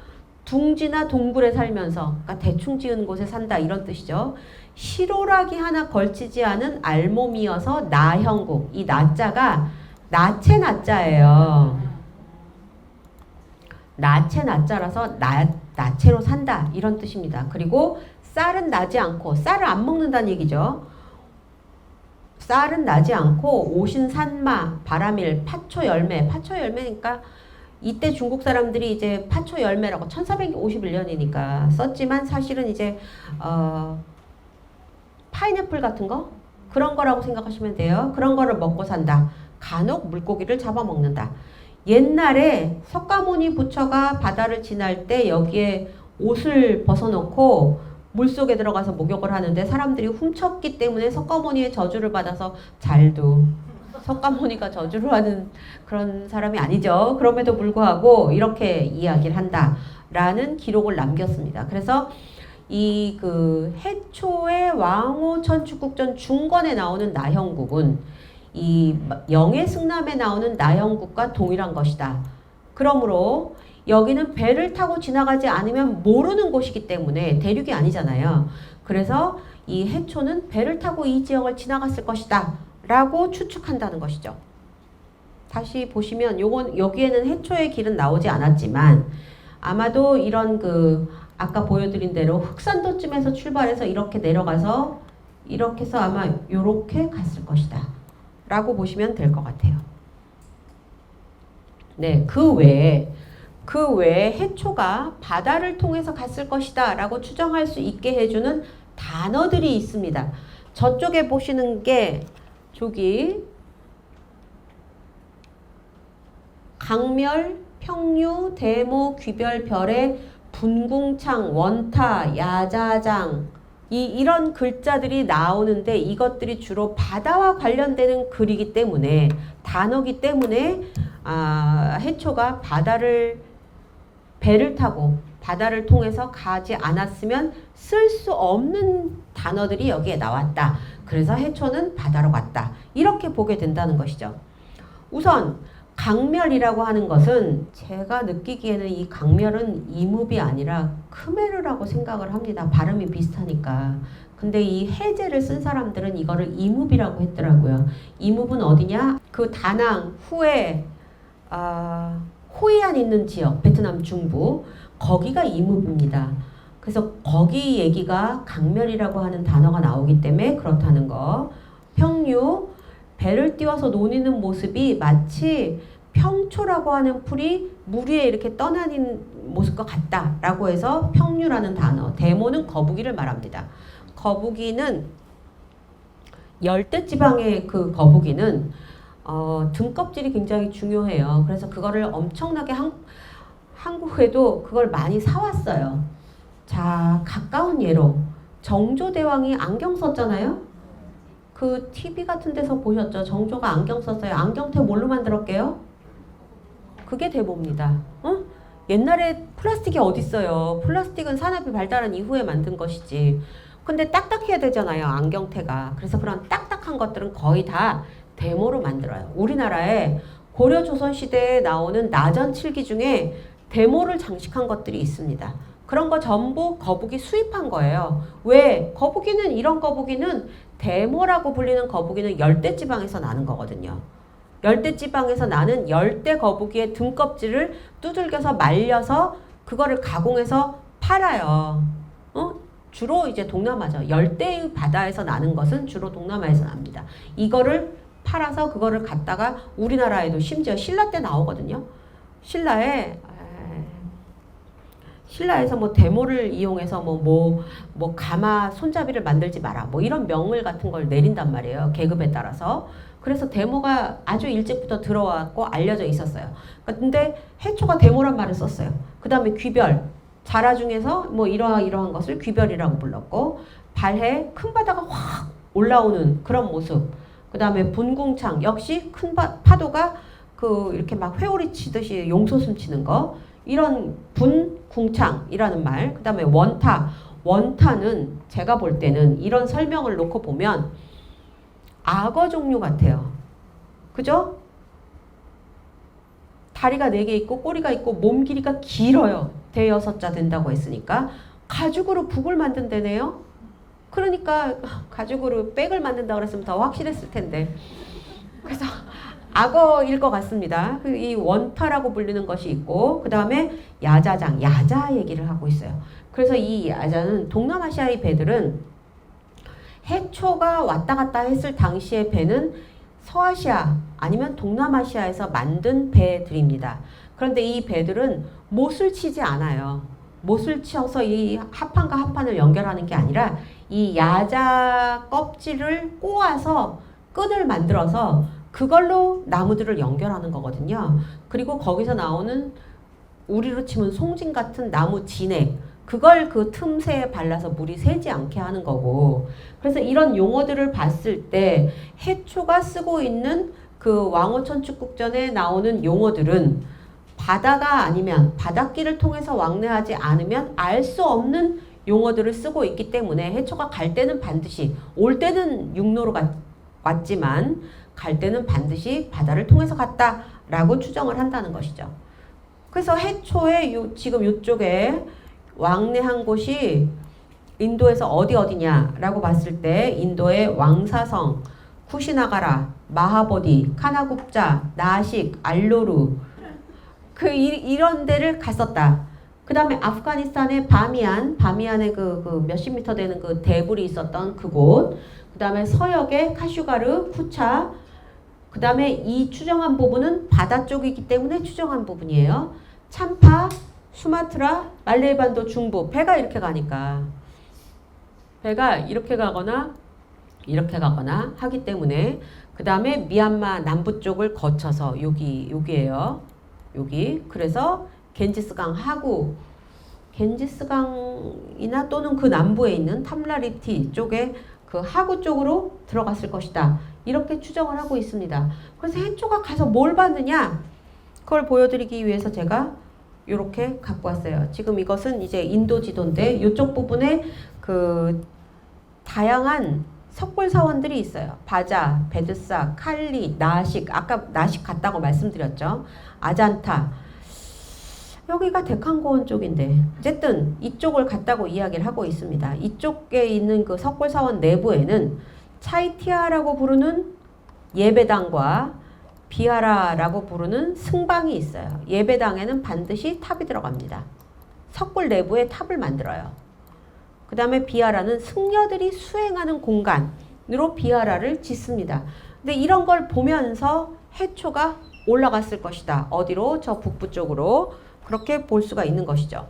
둥지나 동굴에 살면서 그러니까 대충 지은 곳에 산다 이런 뜻이죠. 시로락이 하나 걸치지 않은 알몸이어서 나형국 이 나자가 나체 나자예요. 나체 나자라서 나체로 산다 이런 뜻입니다. 그리고 쌀은 나지 않고 쌀을 안 먹는다는 얘기죠. 쌀은 나지 않고 오신산마, 바라밀, 파초 열매니까 이때 중국 사람들이 이제 파초 열매라고 1451년이니까 썼지만 사실은 이제 파인애플 같은 거 그런 거라고 생각하시면 돼요. 그런 거를 먹고 산다. 간혹 물고기를 잡아먹는다. 옛날에 석가모니 부처가 바다를 지날 때 여기에 옷을 벗어놓고 물속에 들어가서 목욕을 하는데 사람들이 훔쳤기 때문에 석가모니의 저주를 받아서 잘도 석가모니가 저주를 하는 그런 사람이 아니죠. 그럼에도 불구하고 이렇게 이야기를 한다라는 기록을 남겼습니다. 그래서 이 그 해초의 왕호 천축국전 중권에 나오는 나형국은 이 영해승남에 나오는 나형국과 동일한 것이다. 그러므로 여기는 배를 타고 지나가지 않으면 모르는 곳이기 때문에 대륙이 아니잖아요. 그래서 이 해초는 배를 타고 이 지역을 지나갔을 것이다 라고 추측한다는 것이죠. 다시 보시면 여기에는 해초의 길은 나오지 않았지만 아마도 이런 아까 보여드린 대로 흑산도쯤에서 출발해서 이렇게 내려가서 이렇게 해서 아마 이렇게 갔을 것이다 라고 보시면 될 것 같아요. 네, 그 외에 해초가 바다를 통해서 갔을 것이다 라고 추정할 수 있게 해주는 단어들이 있습니다. 저쪽에 보시는 게 저기 강멸, 평유, 대모, 귀별, 별의 분궁창, 원타, 야자장 이런 글자들이 나오는데 이것들이 주로 바다와 관련되는 글이기 때문에 단어기 때문에 해초가 배를 타고 바다를 통해서 가지 않았으면 쓸 수 없는 단어들이 여기에 나왔다. 그래서 해초는 바다로 갔다. 이렇게 보게 된다는 것이죠. 우선 강멸이라고 하는 것은 제가 느끼기에는 이 강멸은 이묵이 아니라 크메르라고 생각을 합니다. 발음이 비슷하니까. 근데 이 해제를 쓴 사람들은 이거를 이묵이라고 했더라고요. 이묵은 어디냐? 그 다낭, 후에 호이안 있는 지역, 베트남 중부 거기가 이묵입니다. 그래서 거기 얘기가 강멸이라고 하는 단어가 나오기 때문에 그렇다는 거. 평유, 배를 띄워서 노니는 모습이 마치 평초라고 하는 풀이 물 위에 이렇게 떠다니는 모습과 같다라고 해서 평유라는 단어. 대모는 거북이를 말합니다. 거북이는 열대지방의 그 거북이는 등껍질이 굉장히 중요해요. 그래서 그거를 엄청나게 한국에도 그걸 많이 사왔어요. 자, 가까운 예로 정조대왕이 안경 썼잖아요. 그 TV 같은 데서 보셨죠? 정조가 안경 썼어요. 안경테 뭘로 만들었게요? 그게 대모입니다. 옛날에 플라스틱이 어딨어요. 플라스틱은 산업이 발달한 이후에 만든 것이지. 근데 딱딱해야 되잖아요. 안경테가. 그래서 그런 딱딱한 것들은 거의 다 대모로 만들어요. 우리나라에 고려 조선 시대에 나오는 나전칠기 중에 대모를 장식한 것들이 있습니다. 그런 거 전부 거북이 수입한 거예요. 왜? 이런 거북이는 대모라고 불리는 거북이는 열대지방에서 나는 거거든요. 열대지방에서 나는 열대 거북이의 등껍질을 두들겨서 말려서 그거를 가공해서 팔아요. 주로 이제 동남아죠. 열대의 바다에서 나는 것은 주로 동남아에서 납니다. 이거를 팔아서 그거를 갖다가 우리나라에도 심지어 신라 때 나오거든요. 신라에서 뭐 대모를 이용해서 뭐 가마 손잡이를 만들지 마라. 뭐 이런 명을 같은 걸 내린단 말이에요. 계급에 따라서. 그래서 대모가 아주 일찍부터 들어왔고 알려져 있었어요. 근데 해초가 대모란 말을 썼어요. 그 다음에 귀별. 자라 중에서 뭐 이러한 것을 귀별이라고 불렀고, 발해 큰 바다가 확 올라오는 그런 모습. 그 다음에 분궁창. 역시 큰 파도가 이렇게 막 회오리 치듯이 용솟음 치는 거. 이런 분궁창이라는 말. 그 다음에 원타. 원타는 제가 볼 때는 이런 설명을 놓고 보면 악어 종류 같아요. 그죠? 다리가 4개 있고 꼬리가 있고 몸 길이가 길어요. 대여섯자 된다고 했으니까. 가죽으로 북을 만든다네요. 그러니까 가죽으로 백을 만든다고 그랬으면 더 확실했을 텐데. 그래서 악어일 것 같습니다. 이 원타라고 불리는 것이 있고, 그 다음에 야자장, 야자 얘기를 하고 있어요. 그래서 이 야자는 동남아시아의 배들은 해초가 왔다 갔다 했을 당시의 배는 서아시아 아니면 동남아시아에서 만든 배들입니다. 그런데 이 배들은 못을 치지 않아요. 못을 치어서 이 합판과 합판을 연결하는 게 아니라 이 야자 껍질을 꼬아서 끈을 만들어서 그걸로 나무들을 연결하는 거거든요. 그리고 거기서 나오는 우리로 치면 송진 같은 나무 진액, 그걸 그 틈새에 발라서 물이 새지 않게 하는 거고. 그래서 이런 용어들을 봤을 때 해초가 쓰고 있는 그 왕호천축국전에 나오는 용어들은 바다가 아니면 바닷길을 통해서 왕래하지 않으면 알 수 없는 용어들을 쓰고 있기 때문에 해초가 갈 때는 반드시, 올 때는 육로로 왔지만 갈 때는 반드시 바다를 통해서 갔다라고 추정을 한다는 것이죠. 그래서 해초의 지금 이쪽에 왕래한 곳이 인도에서 어디냐라고 봤을 때 인도의 왕사성, 쿠시나가라, 마하보디, 카나굽자, 나식, 알로루 이런 데를 갔었다. 그 다음에 아프가니스탄의 바미안의 그 몇십 미터 되는 그 대불이 있었던 그곳, 그 다음에 서역의 카슈가르, 쿠차, 그 다음에 이 추정한 부분은 바다 쪽이기 때문에 추정한 부분이에요. 참파, 수마트라, 말레이반도 중부. 배가 이렇게 가니까. 배가 이렇게 가거나 이렇게 가거나 하기 때문에. 그 다음에 미얀마 남부 쪽을 거쳐서 여기에요. 여기. 그래서 겐지스강 하구, 겐지스강이나 또는 그 남부에 있는 탐라리티 쪽에 그 하구 쪽으로 들어갔을 것이다. 이렇게 추정을 하고 있습니다. 그래서 해초가 가서 뭘 봤느냐? 그걸 보여드리기 위해서 제가 이렇게 갖고 왔어요. 지금 이것은 이제 인도 지도인데 이쪽 부분에 그 다양한 석굴 사원들이 있어요. 바자, 베드사, 칼리, 나식. 아까 나식 갔다고 말씀드렸죠. 아잔타. 여기가 데칸고원 쪽인데 어쨌든 이쪽을 갔다고 이야기를 하고 있습니다. 이쪽에 있는 그 석굴 사원 내부에는 차이티아라고 부르는 예배당과 비하라라고 부르는 승방이 있어요. 예배당에는 반드시 탑이 들어갑니다. 석굴 내부에 탑을 만들어요. 그 다음에 비하라는 승려들이 수행하는 공간으로 비하라를 짓습니다. 근데 이런 걸 보면서 해초가 올라갔을 것이다. 어디로? 저 북부 쪽으로. 그렇게 볼 수가 있는 것이죠.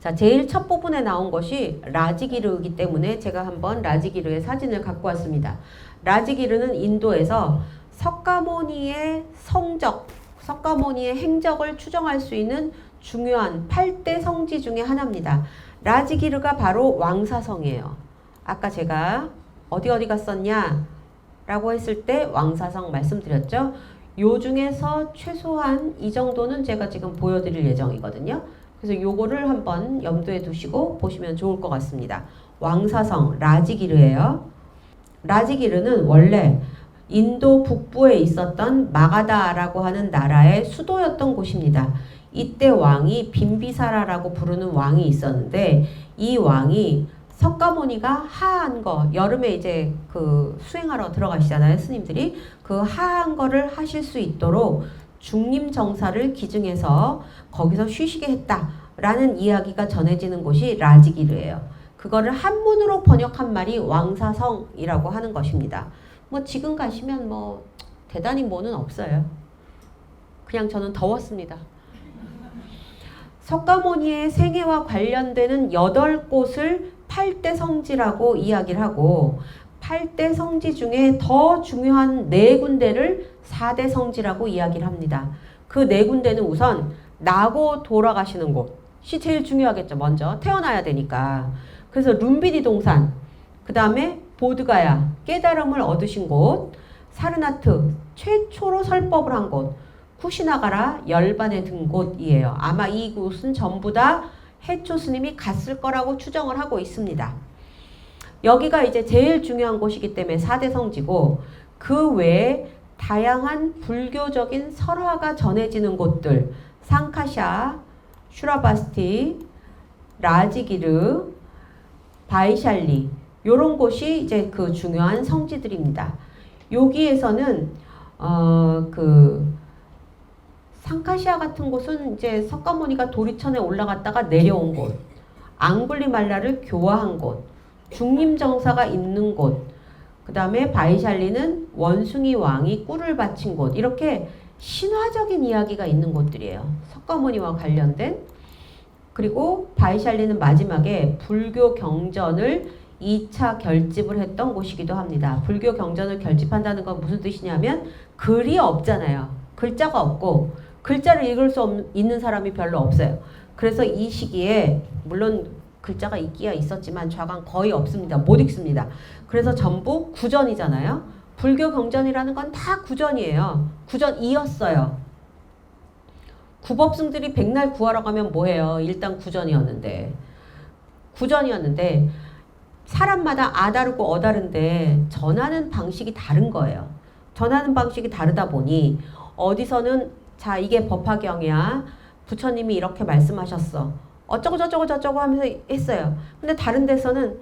자, 제일 첫 부분에 나온 것이 라지기르이기 때문에 제가 한번 라지기르의 사진을 갖고 왔습니다. 라지기르는 인도에서 석가모니의 성적, 석가모니의 행적을 추정할 수 있는 중요한 8대 성지 중에 하나입니다. 라지기르가 바로 왕사성이에요. 아까 제가 어디 갔었냐 라고 했을 때 왕사성 말씀드렸죠. 요 중에서 최소한 이 정도는 제가 지금 보여드릴 예정이거든요. 그래서 요거를 한번 염두에 두시고 보시면 좋을 것 같습니다. 왕사성 라지기르예요. 라지기르는 원래 인도 북부에 있었던 마가다라고 하는 나라의 수도였던 곳입니다. 이때 왕이 빈비사라라고 부르는 왕이 있었는데 이 왕이 석가모니가 하한 거, 여름에 이제 그 수행하러 들어가시잖아요, 스님들이. 그 하한 거를 하실 수 있도록 중림정사를 기증해서 거기서 쉬시게 했다라는 이야기가 전해지는 곳이 라지기르예요. 그거를 한문으로 번역한 말이 왕사성이라고 하는 것입니다. 뭐 지금 가시면 뭐 대단히 뭐는 없어요. 그냥 저는 더웠습니다. 석가모니의 생애와 관련되는 8곳을 8대 성지라고 이야기를 하고 8대 성지 중에 더 중요한 4군데를 4대 성지라고 이야기를 합니다. 그 4군데는 우선 나고 돌아가시는 곳이 제일 중요하겠죠. 먼저 태어나야 되니까. 그래서 룸비니 동산, 그 다음에 보드가야, 깨달음을 얻으신 곳, 사르나트, 최초로 설법을 한 곳, 쿠시나가라, 열반에 든 곳이에요. 아마 이 곳은 전부 다 해초 스님이 갔을 거라고 추정을 하고 있습니다. 여기가 이제 제일 중요한 곳이기 때문에 4대 성지고, 그 외에 다양한 불교적인 설화가 전해지는 곳들, 상카샤, 슈라바스티, 라지기르, 바이샬리, 요런 곳이 이제 그 중요한 성지들입니다. 여기에서는 상카시아 같은 곳은 이제 석가모니가 도리천에 올라갔다가 내려온 곳, 앙굴리말라를 교화한 곳, 중림정사가 있는 곳, 그 다음에 바이샬리는 원숭이 왕이 꿀을 바친 곳, 이렇게 신화적인 이야기가 있는 곳들이에요. 석가모니와 관련된. 그리고 바이샬리는 마지막에 불교 경전을 2차 결집을 했던 곳이기도 합니다. 불교 경전을 결집한다는 건 무슨 뜻이냐면 글이 없잖아요. 글자가 없고 글자를 읽을 수 있는 사람이 별로 없어요. 그래서 이 시기에 물론 글자가 있기야 있었지만 좌강 거의 없습니다. 못 읽습니다. 그래서 전부 구전이잖아요. 불교 경전이라는 건 다 구전이에요. 구전이었어요. 구법승들이 백날 구하러 가면 뭐해요? 일단 구전이었는데 사람마다 아다르고 어다른데 전하는 방식이 다른 거예요. 전하는 방식이 다르다 보니 어디서는 자 이게 법화경이야. 부처님이 이렇게 말씀하셨어. 어쩌고 저쩌고 저쩌고 하면서 했어요. 근데 다른 데서는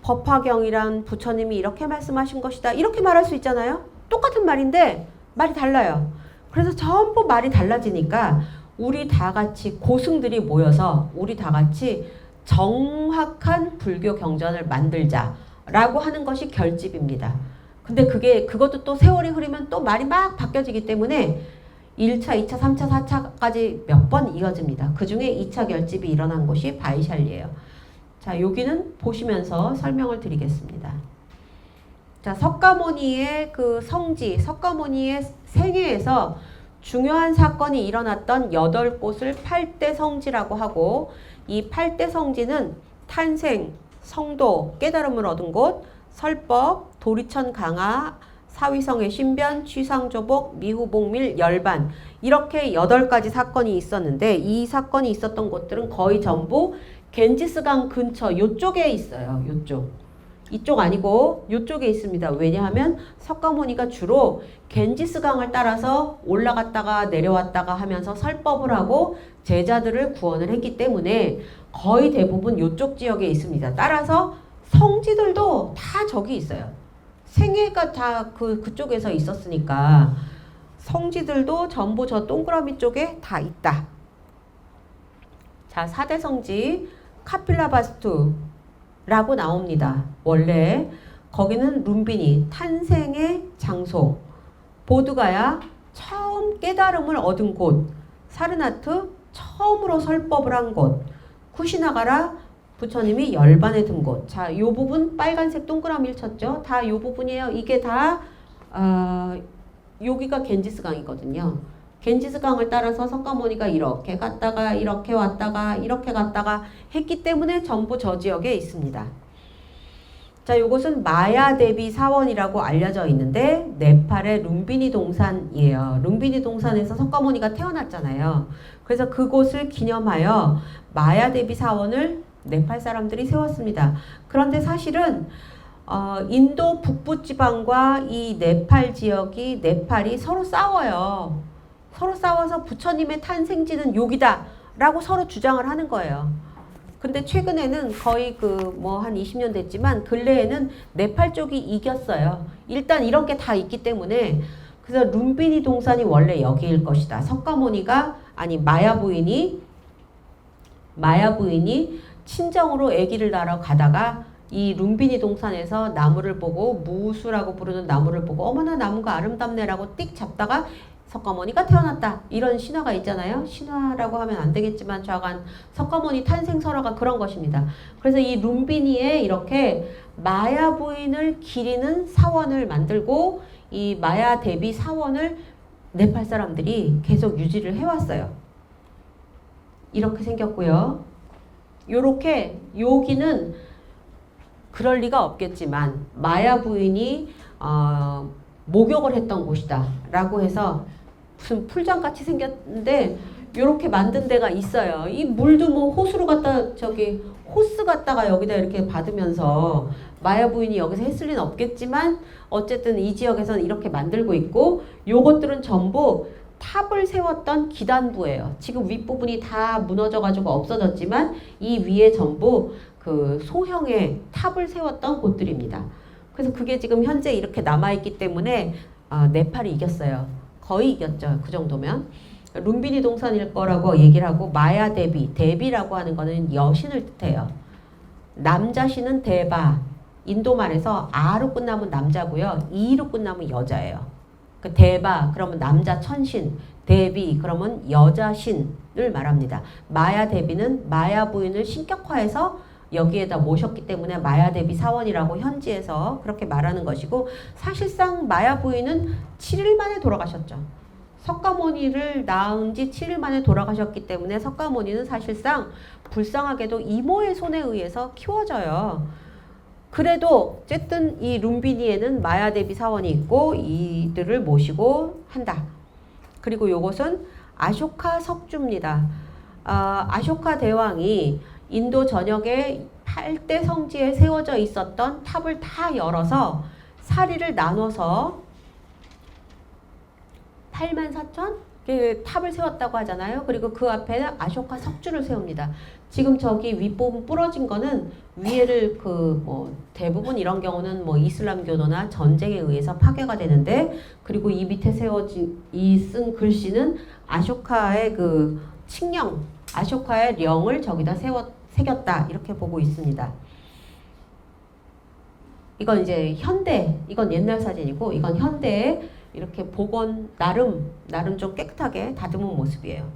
법화경이란 부처님이 이렇게 말씀하신 것이다. 이렇게 말할 수 있잖아요. 똑같은 말인데 말이 달라요. 그래서 전부 말이 달라지니까 우리 다 같이 고승들이 모여서 우리 다 같이 정확한 불교 경전을 만들자라고 하는 것이 결집입니다. 근데 그것도 또 세월이 흐르면 또 말이 막 바뀌어지기 때문에 1차, 2차, 3차, 4차까지 몇 번 이어집니다. 그 중에 2차 결집이 일어난 곳이 바이샬리예요. 자, 여기는 보시면서 설명을 드리겠습니다. 자, 석가모니의 그 성지, 석가모니의 생애에서 중요한 사건이 일어났던 8곳을 8대 성지라고 하고, 이 8대 성지는 탄생, 성도, 깨달음을 얻은 곳, 설법, 도리천 강화, 사위성의 신변, 취상조복, 미후복밀, 열반, 이렇게 8가지 사건이 있었는데 이 사건이 있었던 곳들은 거의 전부 겐지스강 근처 요쪽에 있어요. 이쪽 아니고 요쪽에 있습니다. 왜냐하면 석가모니가 주로 겐지스강을 따라서 올라갔다가 내려왔다가 하면서 설법을 하고 제자들을 구원을 했기 때문에 거의 대부분 요쪽 지역에 있습니다. 따라서 성지들도 다 저기 있어요. 생애가 다 그쪽에서 있었으니까 성지들도 전부 저 동그라미 쪽에 다 있다. 자, 4대 성지 카필라바스투라고 나옵니다. 원래 거기는 룸비니 탄생의 장소, 보드가야 처음 깨달음을 얻은 곳, 사르나트 처음으로 설법을 한 곳, 쿠시나가라 부처님이 열반에 든 곳. 자, 요 부분 빨간색 동그라미를 쳤죠. 다 요 부분이에요. 이게 다 여기가 겐지스강이거든요. 겐지스강을 따라서 석가모니가 이렇게 갔다가 이렇게 왔다가 이렇게 갔다가 했기 때문에 전부 저 지역에 있습니다. 자, 요것은 마야데비 사원이라고 알려져 있는데 네팔의 룸비니 동산이에요. 룸비니 동산에서 석가모니가 태어났잖아요. 그래서 그곳을 기념하여 마야데비 사원을 네팔 사람들이 세웠습니다. 그런데 사실은 인도 북부 지방과 이 네팔 지역이 네팔이 서로 싸워요. 서로 싸워서 부처님의 탄생지는 여기다 라고 서로 주장을 하는 거예요. 근데 최근에는 거의 그 뭐 한 20년 됐지만 근래에는 네팔 쪽이 이겼어요. 일단 이런 게 다 있기 때문에 그래서 룸비니 동산이 원래 여기일 것이다. 석가모니가 아니 마야 부인이 친정으로 아기를 낳으러 가다가 이 룸비니 동산에서 나무를 보고 무수라고 부르는 나무를 보고 어머나 나무가 아름답네라고 띡 잡다가 석가모니가 태어났다. 이런 신화가 있잖아요. 신화라고 하면 안 되겠지만 좌간 석가모니 탄생설화가 그런 것입니다. 그래서 이 룸비니에 이렇게 마야 부인을 기리는 사원을 만들고 이 마야 대비 사원을 네팔 사람들이 계속 유지를 해왔어요. 이렇게 생겼고요. 요렇게 여기는 그럴 리가 없겠지만 마야 부인이 목욕을 했던 곳이다 라고 해서 무슨 풀장같이 생겼는데 요렇게 만든 데가 있어요. 이 물도 뭐 호수로 갖다 저기 호스 갖다가 여기다 이렇게 받으면서 마야 부인이 여기서 했을 리는 없겠지만 어쨌든 이 지역에서는 이렇게 만들고 있고 요것들은 전부 탑을 세웠던 기단부예요. 지금 윗부분이 다 무너져 가지고 없어졌지만 이 위에 전부 그 소형의 탑을 세웠던 곳들입니다. 그래서 그게 지금 현재 이렇게 남아있기 때문에 네팔이 이겼어요. 거의 이겼죠. 그 정도면. 룸비니 동산일 거라고 얘기를 하고 마야 대비, 대비라고 하는 거는 여신을 뜻해요. 남자신은 대바, 인도말에서 아로 끝나면 남자고요. 이로 끝나면 여자예요. 그 대바 그러면 남자 천신, 대비 그러면 여자 신을 말합니다. 마야 대비는 마야 부인을 신격화해서 여기에다 모셨기 때문에 마야 대비 사원이라고 현지에서 그렇게 말하는 것이고 사실상 마야 부인은 7일 만에 돌아가셨죠. 석가모니를 낳은 지 7일 만에 돌아가셨기 때문에 석가모니는 사실상 불쌍하게도 이모의 손에 의해서 키워져요. 그래도 어쨌든 이 룸비니에는 마야 대비 사원이 있고 이들을 모시고 한다. 그리고 요것은 아쇼카 석주입니다. 아쇼카 대왕이 인도 전역에 8대 성지에 세워져 있었던 탑을 다 열어서 사리를 나눠서 84,000? 탑을 세웠다고 하잖아요. 그리고 그 앞에는 아쇼카 석주를 세웁니다. 지금 저기 윗부분 부러진 거는 위에를 대부분 이런 경우는 뭐 이슬람교도나 전쟁에 의해서 파괴가 되는데 그리고 이 밑에 세워진 이 쓴 글씨는 아쇼카의 그 칙령, 아쇼카의 령을 저기다 새겼다 이렇게 보고 있습니다. 이건 이제 현대, 이건 옛날 사진이고 이건 현대에 이렇게 복원 나름 좀 깨끗하게 다듬은 모습이에요.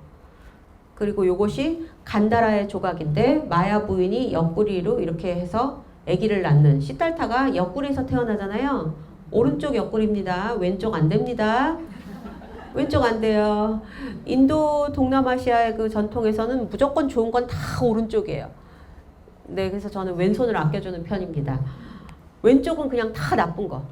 그리고 요것이 간다라의 조각인데 마야 부인이 옆구리로 이렇게 해서 아기를 낳는 시달타가 옆구리에서 태어나잖아요. 오른쪽 옆구리입니다. 왼쪽 안 됩니다. 왼쪽 안 돼요. 인도 동남아시아의 그 전통에서는 무조건 좋은 건 다 오른쪽이에요. 네, 그래서 저는 왼손을 아껴주는 편입니다. 왼쪽은 그냥 다 나쁜 거.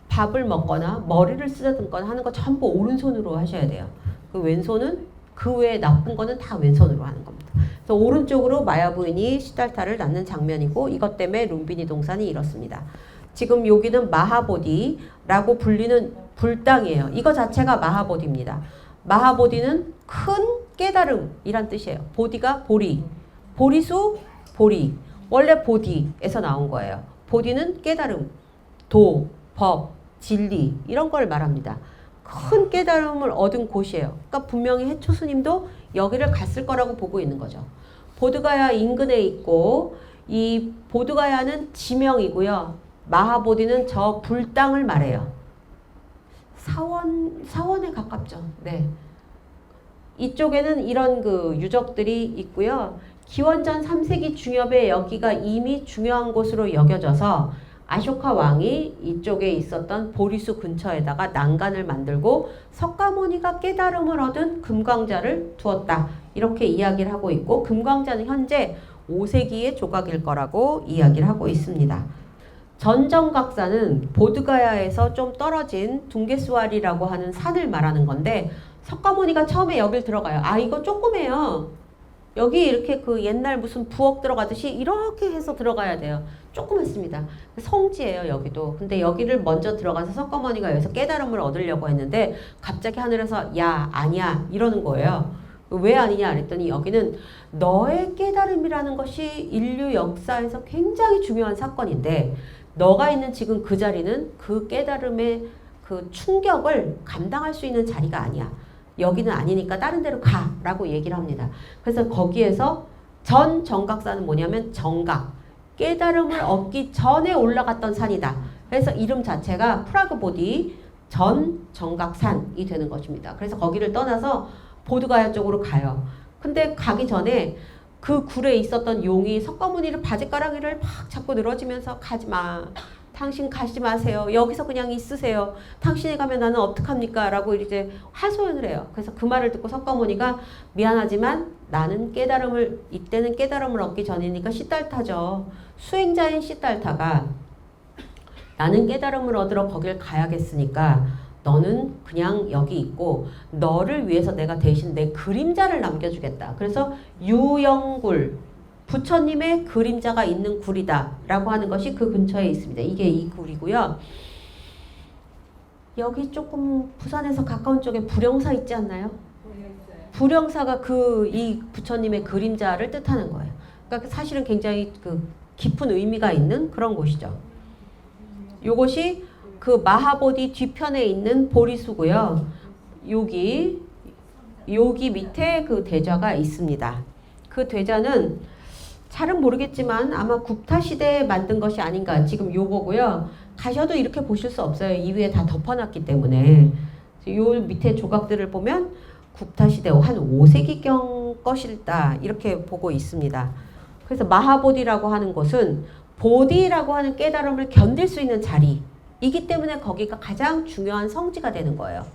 밥을 먹거나 머리를 쓰다듬거나 하는 거 전부 오른손으로 하셔야 돼요. 그 왼손은 그 외에 나쁜 거는 다 왼손으로 하는 겁니다. 그래서 오른쪽으로 마야 부인이 시달타를 낳는 장면이고 이것 때문에 룸비니 동산이 이렇습니다. 지금 여기는 마하보디라고 불리는 불당이에요. 이거 자체가 마하보디입니다. 마하보디는 큰 깨달음이란 뜻이에요. 보디가 보리, 보리수 보리. 원래 보디에서 나온 거예요. 보디는 깨달음, 도, 법, 진리 이런 걸 말합니다. 큰 깨달음을 얻은 곳이에요. 그러니까 분명히 해초 스님도 여기를 갔을 거라고 보고 있는 거죠. 보드가야 인근에 있고 이 보드가야는 지명이고요. 마하보디는 저 불당을 말해요. 사원에 가깝죠. 네. 이쪽에는 이런 그 유적들이 있고요. 기원전 3세기 중엽에 여기가 이미 중요한 곳으로 여겨져서 아쇼카 왕이 이쪽에 있었던 보리수 근처에다가 난간을 만들고 석가모니가 깨달음을 얻은 금광자를 두었다. 이렇게 이야기를 하고 있고 금광자는 현재 5세기의 조각일 거라고 이야기를 하고 있습니다. 전정각사는 보드가야에서 좀 떨어진 둥게스와리라고 하는 산을 말하는 건데 석가모니가 처음에 여길 들어가요. 아 이거 조그매요. 여기 이렇게 그 옛날 무슨 부엌 들어가듯이 이렇게 해서 들어가야 돼요. 조그맣습니다. 성지예요 여기도. 근데 여기를 먼저 들어가서 석가모니가 여기서 깨달음을 얻으려고 했는데 갑자기 하늘에서 야 아니야 이러는 거예요. 왜 아니냐 그랬더니 여기는 너의 깨달음이라는 것이 인류 역사에서 굉장히 중요한 사건인데 너가 있는 지금 그 자리는 그 깨달음의 그 충격을 감당할 수 있는 자리가 아니야. 여기는 아니니까 다른 데로 가라고 얘기를 합니다. 그래서 거기에서 전 정각산은 뭐냐면 정각, 깨달음을 얻기 전에 올라갔던 산이다. 그래서 이름 자체가 프라그보디 전 정각산이 되는 것입니다. 그래서 거기를 떠나서 보드가야 쪽으로 가요. 근데 가기 전에 그 굴에 있었던 용이 석가모니를 바지가랑이를 막 잡고 늘어지면서 가지마. 당신 가지 마세요. 여기서 그냥 있으세요. 당신이 가면 나는 어떡합니까? 라고 이제 하소연을 해요. 그래서 그 말을 듣고 석가모니가 미안하지만 나는 이때는 깨달음을 얻기 전이니까 시달타죠. 수행자인 시달타가 나는 깨달음을 얻으러 거길 가야겠으니까 너는 그냥 여기 있고 너를 위해서 내가 대신 내 그림자를 남겨주겠다. 그래서 유영굴, 부처님의 그림자가 있는 굴이다 라고 하는 것이 그 근처에 있습니다. 이게 이 굴이고요. 여기 조금 부산에서 가까운 쪽에 불영사 있지 않나요? 불영사가 이 부처님의 그림자를 뜻하는 거예요. 그러니까 사실은 굉장히 그 깊은 의미가 있는 그런 곳이죠. 요것이 그 마하보디 뒤편에 있는 보리수고요. 여기 밑에 그 대좌가 있습니다. 그 대좌는 잘은 모르겠지만 아마 국타 시대에 만든 것이 아닌가. 지금 요거고요. 가셔도 이렇게 보실 수 없어요. 이 위에 다 덮어놨기 때문에. 요 밑에 조각들을 보면 국타 시대 한 5세기경 것일다 이렇게 보고 있습니다. 그래서 마하보디라고 하는 것은 보디라고 하는 깨달음을 견딜 수 있는 자리이기 때문에 거기가 가장 중요한 성지가 되는 거예요.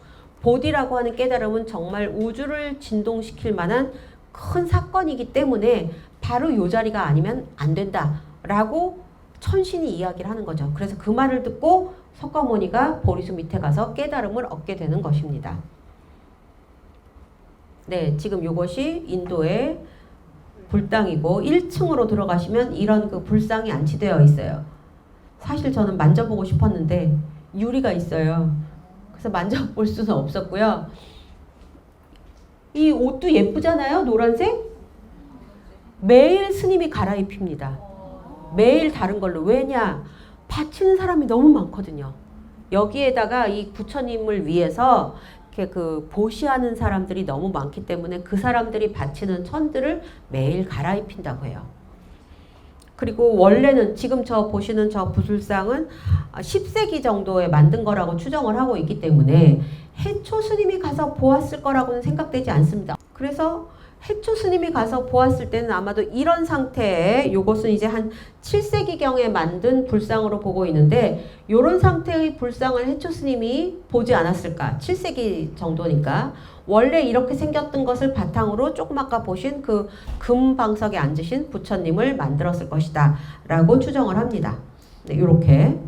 보디라고 하는 깨달음은 정말 우주를 진동시킬 만한 큰 사건이기 때문에 바로 이 자리가 아니면 안 된다라고 천신이 이야기를 하는 거죠. 그래서 그 말을 듣고 석가모니가 보리수 밑에 가서 깨달음을 얻게 되는 것입니다. 네, 지금 이것이 인도의 불당이고 1층으로 들어가시면 이런 그 불상이 안치되어 있어요. 사실 저는 만져보고 싶었는데 유리가 있어요. 그래서 만져볼 수는 없었고요. 이 옷도 예쁘잖아요. 노란색. 매일 스님이 갈아입힙니다. 매일 다른 걸로. 왜냐? 바치는 사람이 너무 많거든요. 여기에다가 이 부처님을 위해서 이렇게 그 보시하는 사람들이 너무 많기 때문에 그 사람들이 바치는 천들을 매일 갈아입힌다고 해요. 그리고 원래는 지금 저 보시는 저 부술상은 10세기 정도에 만든 거라고 추정을 하고 있기 때문에 해초 스님이 가서 보았을 거라고는 생각되지 않습니다. 그래서 해초 스님이 가서 보았을 때는 아마도 이런 상태에 요것은 이제 한 7세기경에 만든 불상으로 보고 있는데 요런 상태의 불상을 해초 스님이 보지 않았을까? 7세기 정도니까 원래 이렇게 생겼던 것을 바탕으로 조금 아까 보신 그 금방석에 앉으신 부처님을 만들었을 것이다 라고 추정을 합니다. 네, 요렇게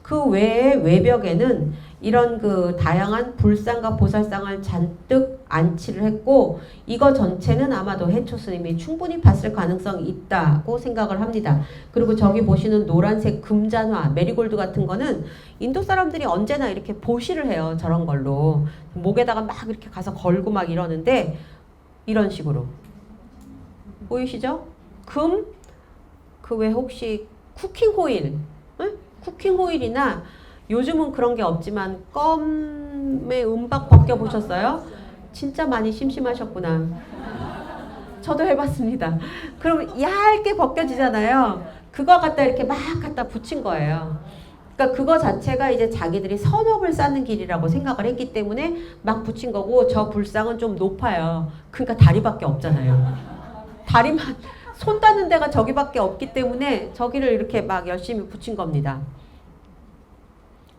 그 외에 외벽에는 이런 그 다양한 불상과 보살상을 잔뜩 안치를 했고 이거 전체는 아마도 해초 스님이 충분히 봤을 가능성이 있다고 생각을 합니다. 그리고 저기 보시는 노란색 금잔화, 메리골드 같은 거는 인도 사람들이 언제나 이렇게 보시를 해요. 저런 걸로. 목에다가 막 이렇게 가서 걸고 막 이러는데 이런 식으로. 보이시죠? 금, 그 왜 혹시 쿠킹 호일, 응? 쿠킹 호일이나 요즘은 그런 게 없지만 껌의 은박 벗겨보셨어요? 진짜 많이 심심하셨구나. 저도 해봤습니다. 그럼 얇게 벗겨지잖아요. 그거 갖다 이렇게 막 갖다 붙인 거예요. 그러니까 그거 자체가 이제 자기들이 선업을 쌓는 길이라고 생각을 했기 때문에 막 붙인 거고 저 불상은 좀 높아요. 그러니까 다리밖에 없잖아요. 다리만 손 닿는 데가 저기밖에 없기 때문에 저기를 이렇게 막 열심히 붙인 겁니다.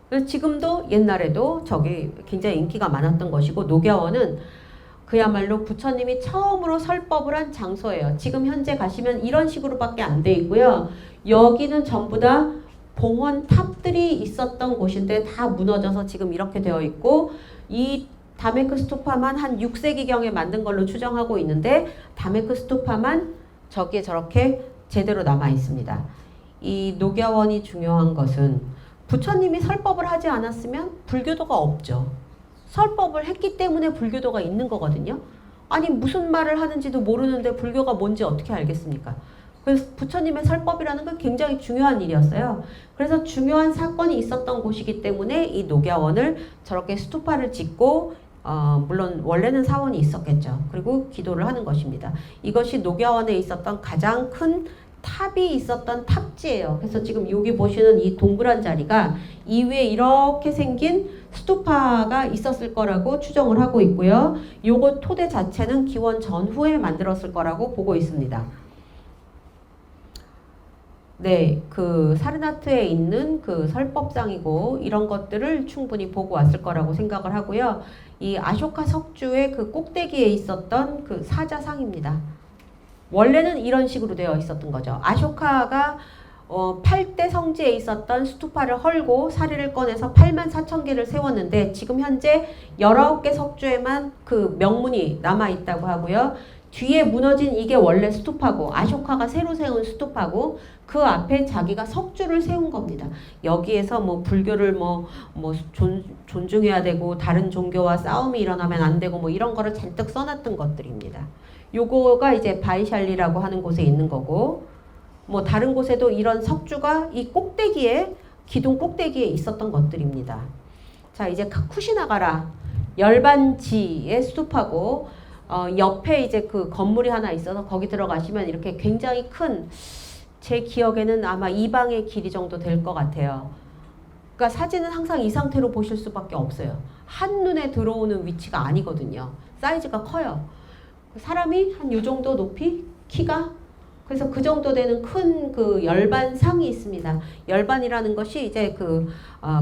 그래서 지금도 옛날에도 저기 굉장히 인기가 많았던 것이고 녹야원은 그야말로 부처님이 처음으로 설법을 한 장소예요. 지금 현재 가시면 이런 식으로밖에 안 돼 있고요. 여기는 전부 다 봉헌 탑들이 있었던 곳인데 다 무너져서 지금 이렇게 되어 있고 이 다메크 스토파만 한 6세기경에 만든 걸로 추정하고 있는데 다메크 스토파만 저기에 저렇게 제대로 남아 있습니다. 이 녹야원이 중요한 것은 부처님이 설법을 하지 않았으면 불교도가 없죠. 설법을 했기 때문에 불교도가 있는 거거든요. 아니 무슨 말을 하는지도 모르는데 불교가 뭔지 어떻게 알겠습니까? 그래서 부처님의 설법이라는 건 굉장히 중요한 일이었어요. 그래서 중요한 사건이 있었던 곳이기 때문에 이 녹야원을 저렇게 스투파를 짓고 물론 원래는 사원이 있었겠죠. 그리고 기도를 하는 것입니다. 이것이 녹야원에 있었던 가장 큰 탑이 있었던 탑지예요. 그래서 지금 여기 보시는 이 동그란 자리가 이후에 이렇게 생긴 스투파가 있었을 거라고 추정을 하고 있고요. 요거 토대 자체는 기원 전후에 만들었을 거라고 보고 있습니다. 네, 그 사르나트에 있는 그 설법상이고 이런 것들을 충분히 보고 왔을 거라고 생각을 하고요. 이 아쇼카 석주의 그 꼭대기에 있었던 그 사자상입니다. 원래는 이런 식으로 되어 있었던 거죠. 아쇼카가 8대 성지에 있었던 스투파를 헐고 사리를 꺼내서 84,000개를 세웠는데 지금 현재 19개 석주에만 그 명문이 남아있다고 하고요. 뒤에 무너진 이게 원래 스투파고 아쇼카가 새로 세운 스투파고 그 앞에 자기가 석주를 세운 겁니다. 여기에서 뭐 불교를 존중해야 되고 다른 종교와 싸움이 일어나면 안 되고 뭐 이런 거를 잔뜩 써놨던 것들입니다. 요거가 이제 바이샬리라고 하는 곳에 있는 거고 뭐 다른 곳에도 이런 석주가 이 꼭대기에 기둥 꼭대기에 있었던 것들입니다. 자 이제 쿠시나가라 열반지의 스투파고 옆에 이제 그 건물이 하나 있어서 거기 들어가시면 이렇게 굉장히 큰 제 기억에는 아마 이 방의 길이 정도 될 것 같아요. 그러니까 사진은 항상 이 상태로 보실 수밖에 없어요. 한눈에 들어오는 위치가 아니거든요. 사이즈가 커요. 사람이 한 요 정도 높이 키가 그래서 그 정도 되는 큰 그 열반상이 있습니다. 열반이라는 것이 이제 그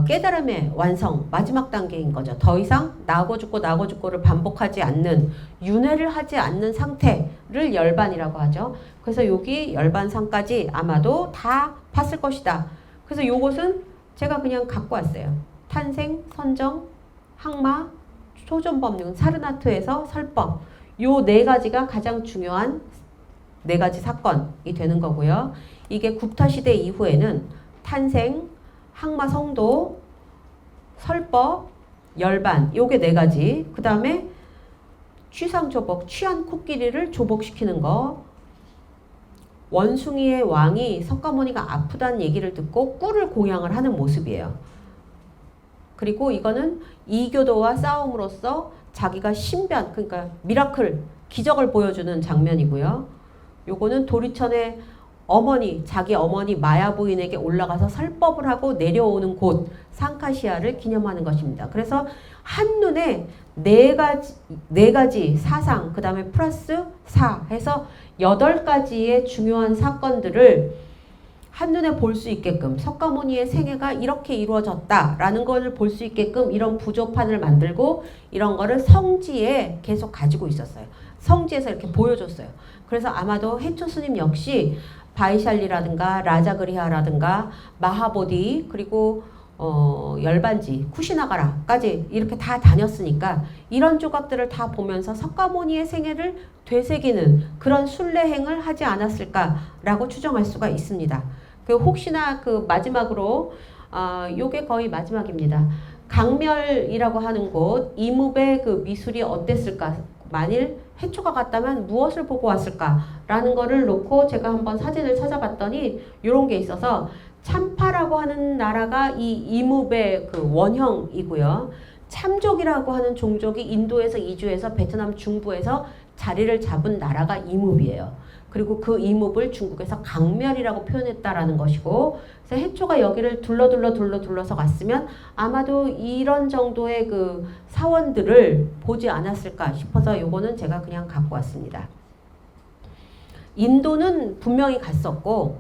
깨달음의 완성 마지막 단계인 거죠. 더 이상 나고 죽고를 반복하지 않는 윤회를 하지 않는 상태를 열반이라고 하죠. 그래서 여기 열반상까지 아마도 다 봤을 것이다. 그래서 요것은 제가 그냥 갖고 왔어요. 탄생, 선정, 항마, 초존법륜, 사르나트에서 설법 요 네 가지가 가장 중요한 네 가지 사건이 되는 거고요. 이게 굽타 시대 이후에는 탄생, 항마 성도, 설법, 열반 요게 네 가지. 그 다음에 취상 조복, 취한 코끼리를 조복시키는 거. 원숭이의 왕이 석가모니가 아프다는 얘기를 듣고 꿀을 공양을 하는 모습이에요. 그리고 이거는 이교도와 싸움으로써 자기가 신변, 그러니까 미라클, 기적을 보여주는 장면이고요. 요거는 도리천의 어머니, 자기 어머니 마야 부인에게 올라가서 설법을 하고 내려오는 곳 상카시아를 기념하는 것입니다. 그래서 한눈에 네 가지 사상, 그 다음에 플러스 4 해서 8가지의 중요한 사건들을 한눈에 볼 수 있게끔 석가모니의 생애가 이렇게 이루어졌다라는 걸 볼 수 있게끔 이런 부조판을 만들고 이런 거를 성지에 계속 가지고 있었어요. 성지에서 이렇게 보여줬어요. 그래서 아마도 해초 스님 역시 바이샬리라든가 라자그리하라든가 마하보디 그리고 열반지, 쿠시나가라까지 이렇게 다 다녔으니까 이런 조각들을 다 보면서 석가모니의 생애를 되새기는 그런 순례행을 하지 않았을까라고 추정할 수가 있습니다. 그 혹시나 그 마지막으로 요게 거의 마지막입니다. 강멸이라고 하는 곳 이무베 그 미술이 어땠을까? 만일 해초가 갔다면 무엇을 보고 왔을까라는 거를 놓고 제가 한번 사진을 찾아봤더니 이런 게 있어서 참파라고 하는 나라가 이 이무베 그 원형이고요. 참족이라고 하는 종족이 인도에서 이주해서 베트남 중부에서 자리를 잡은 나라가 이무비예요. 그리고 그 이무를 중국에서 강멸이라고 표현했다라는 것이고, 그래서 해초가 여기를 둘러서 갔으면 아마도 이런 정도의 그 사원들을 보지 않았을까 싶어서 요거는 제가 그냥 갖고 왔습니다. 인도는 분명히 갔었고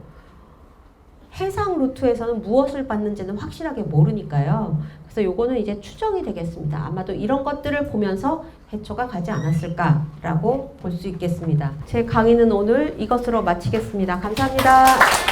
해상 루트에서는 무엇을 받는지는 확실하게 모르니까요. 그래서 요거는 이제 추정이 되겠습니다. 아마도 이런 것들을 보면서 해초가 가지 않았을까라고 볼 수 있겠습니다. 제 강의는 오늘 이것으로 마치겠습니다. 감사합니다.